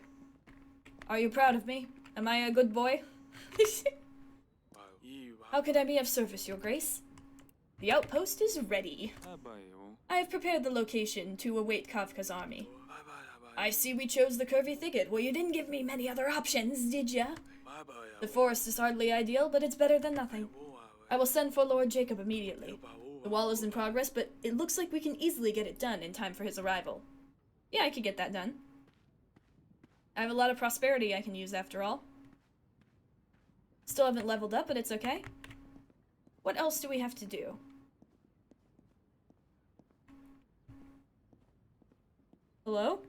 Are you proud of me? Am I a good boy? How could I be of service, Your Grace? The outpost is ready. I have prepared the location to await Kafka's army. I see we chose the curvy thicket. Well, you didn't give me many other options, did ya? The forest is hardly ideal, but it's better than nothing. I will send for Lord Jacob immediately. The wall is in progress, but it looks like we can easily get it done in time for his arrival. Yeah, I could get that done. I have a lot of prosperity I can use after all. Still haven't leveled up, but it's okay. What else do we have to do? Hello?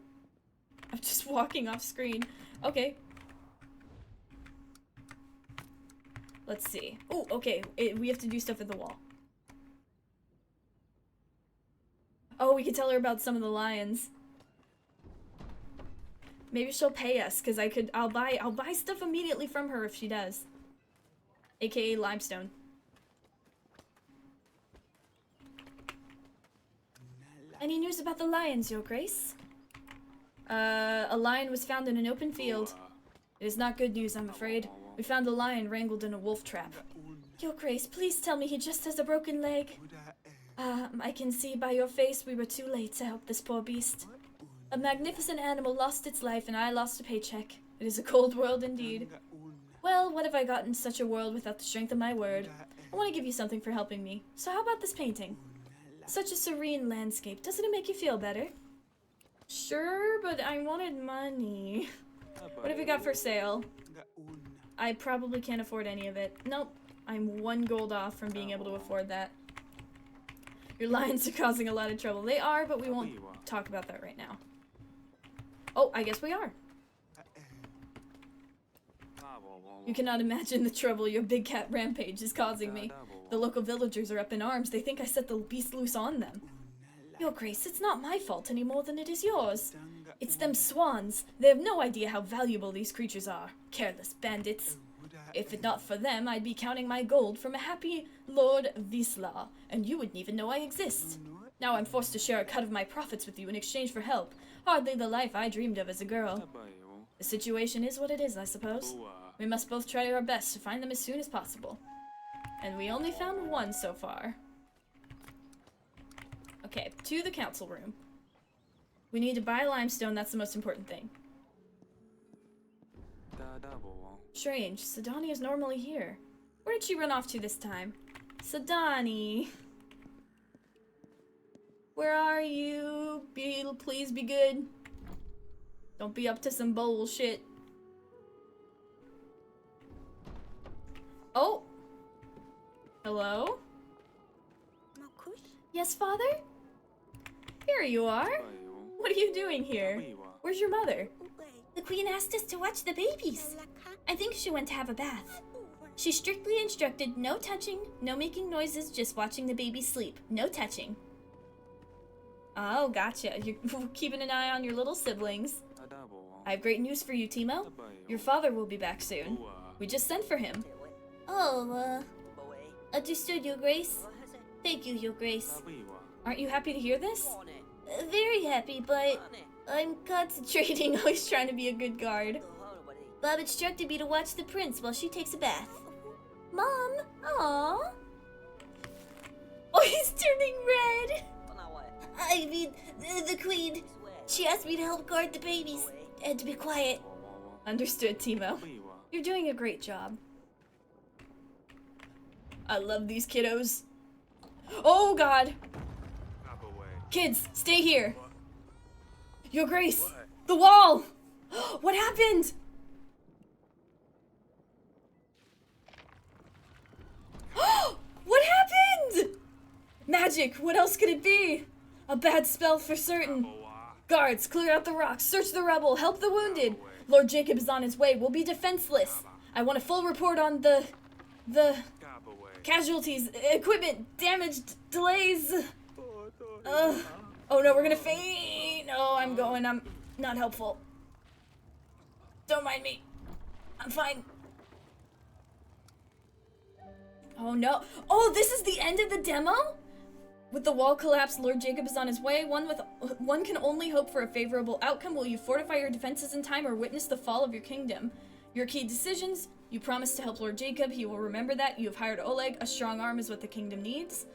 I'm just walking off screen. Okay. Let's see. Oh, okay. We have to do stuff at the wall. Oh, we can tell her about some of the lions. Maybe she'll pay us, because I'll buy stuff immediately from her if she does. AKA limestone. Any news about the lions, Your Grace? A lion was found in an open field. It is not good news, I'm afraid. We found a lion wrangled in a wolf trap. Your Grace, please tell me he just has a broken leg. I can see by your face we were too late to help this poor beast. A magnificent animal lost its life and I lost a paycheck. It is a cold world indeed. Well, what have I got in such a world without the strength of my word? I want to give you something for helping me. So how about this painting? Such a serene landscape. Doesn't it make you feel better? Sure, but I wanted money. What have you got for sale? I probably can't afford any of it. Nope. I'm 1 gold off from being able to afford that. Your lions are causing a lot of trouble. They are, but we won't talk about that right now. Oh, I guess we are. You cannot imagine the trouble your big cat rampage is causing me. The local villagers are up in arms. They think I set the beast loose on them. Your Grace, it's not my fault any more than it is yours. It's them swans. They have no idea how valuable these creatures are. Careless bandits. If it not for them, I'd be counting my gold from a happy Lord Wisla, and you wouldn't even know I exist. Now I'm forced to share a cut of my profits with you in exchange for help. Hardly the life I dreamed of as a girl. The situation is what it is, I suppose. We must both try our best to find them as soon as possible. And we only found one so far. Okay, to the council room. We need to buy limestone, that's the most important thing. Strange, Sadani is normally here. Where did she run off to this time? Sadani! Where are you? Please be good. Don't be up to some bullshit. Oh! Hello? Yes, Father? Here you are. What are you doing here? Where's your mother? The Queen asked us to watch the babies. I think she went to have a bath. She strictly instructed no touching, no making noises, just watching the baby sleep. No touching. Oh, gotcha. You're keeping an eye on your little siblings. I have great news for you, Timo. Your father will be back soon. We just sent for him. Oh, understood, Your Grace. Thank you, Your Grace. Aren't you happy to hear this? Very happy, but I'm concentrating, always trying to be a good guard. Bob instructed me to watch the prince while she takes a bath. Mom? Aww. Oh, he's turning red! I mean, the queen. She asked me to help guard the babies and to be quiet. Understood, Timo. You're doing a great job. I love these kiddos. Oh, God. Kids, stay here. Your Grace, the wall. What happened? What happened? Magic, what else could it be? A bad spell for certain. Guards, clear out the rocks, search the rubble, help the wounded. Lord Jacob is on his way, we'll be defenseless. I want a full report on the casualties, equipment, damaged, delays. Oh no, we're gonna faint. Oh, I'm not helpful. Don't mind me. I'm fine. Oh no. Oh, this is the end of the demo? With the wall collapsed, Lord Jacob is on his way. One can only hope for a favorable outcome. Will you fortify your defenses in time or witness the fall of your kingdom? Your key decisions. You promised to help Lord Jacob. He will remember that. You have hired Oleg. A strong arm is what the kingdom needs.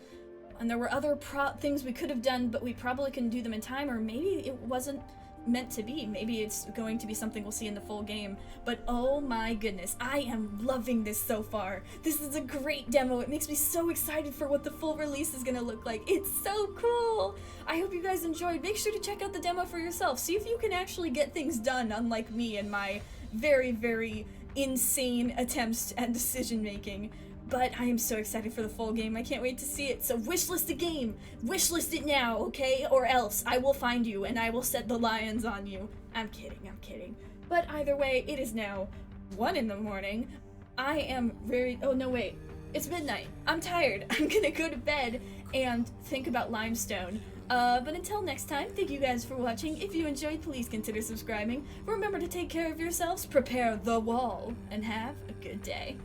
And there were other things we could have done, but we probably couldn't do them in time, or maybe it wasn't meant to be. Maybe it's going to be something we'll see in the full game. But oh my goodness, I am loving this so far. This is a great demo. It makes me so excited for what the full release is gonna look like. It's so cool. I hope you guys enjoyed. Make sure to check out the demo for yourself. See if you can actually get things done, unlike me and my very, very insane attempts at decision making. But I am so excited for the full game. I can't wait to see it. So wishlist the game. Wishlist it now, okay? Or else I will find you and I will set the lions on you. I'm kidding. But either way, it is now 1 in the morning. I am oh no wait, it's midnight. I'm tired. I'm gonna go to bed and think about Limestone. But until next time, thank you guys for watching. If you enjoyed, please consider subscribing. Remember to take care of yourselves, prepare the wall, and have a good day.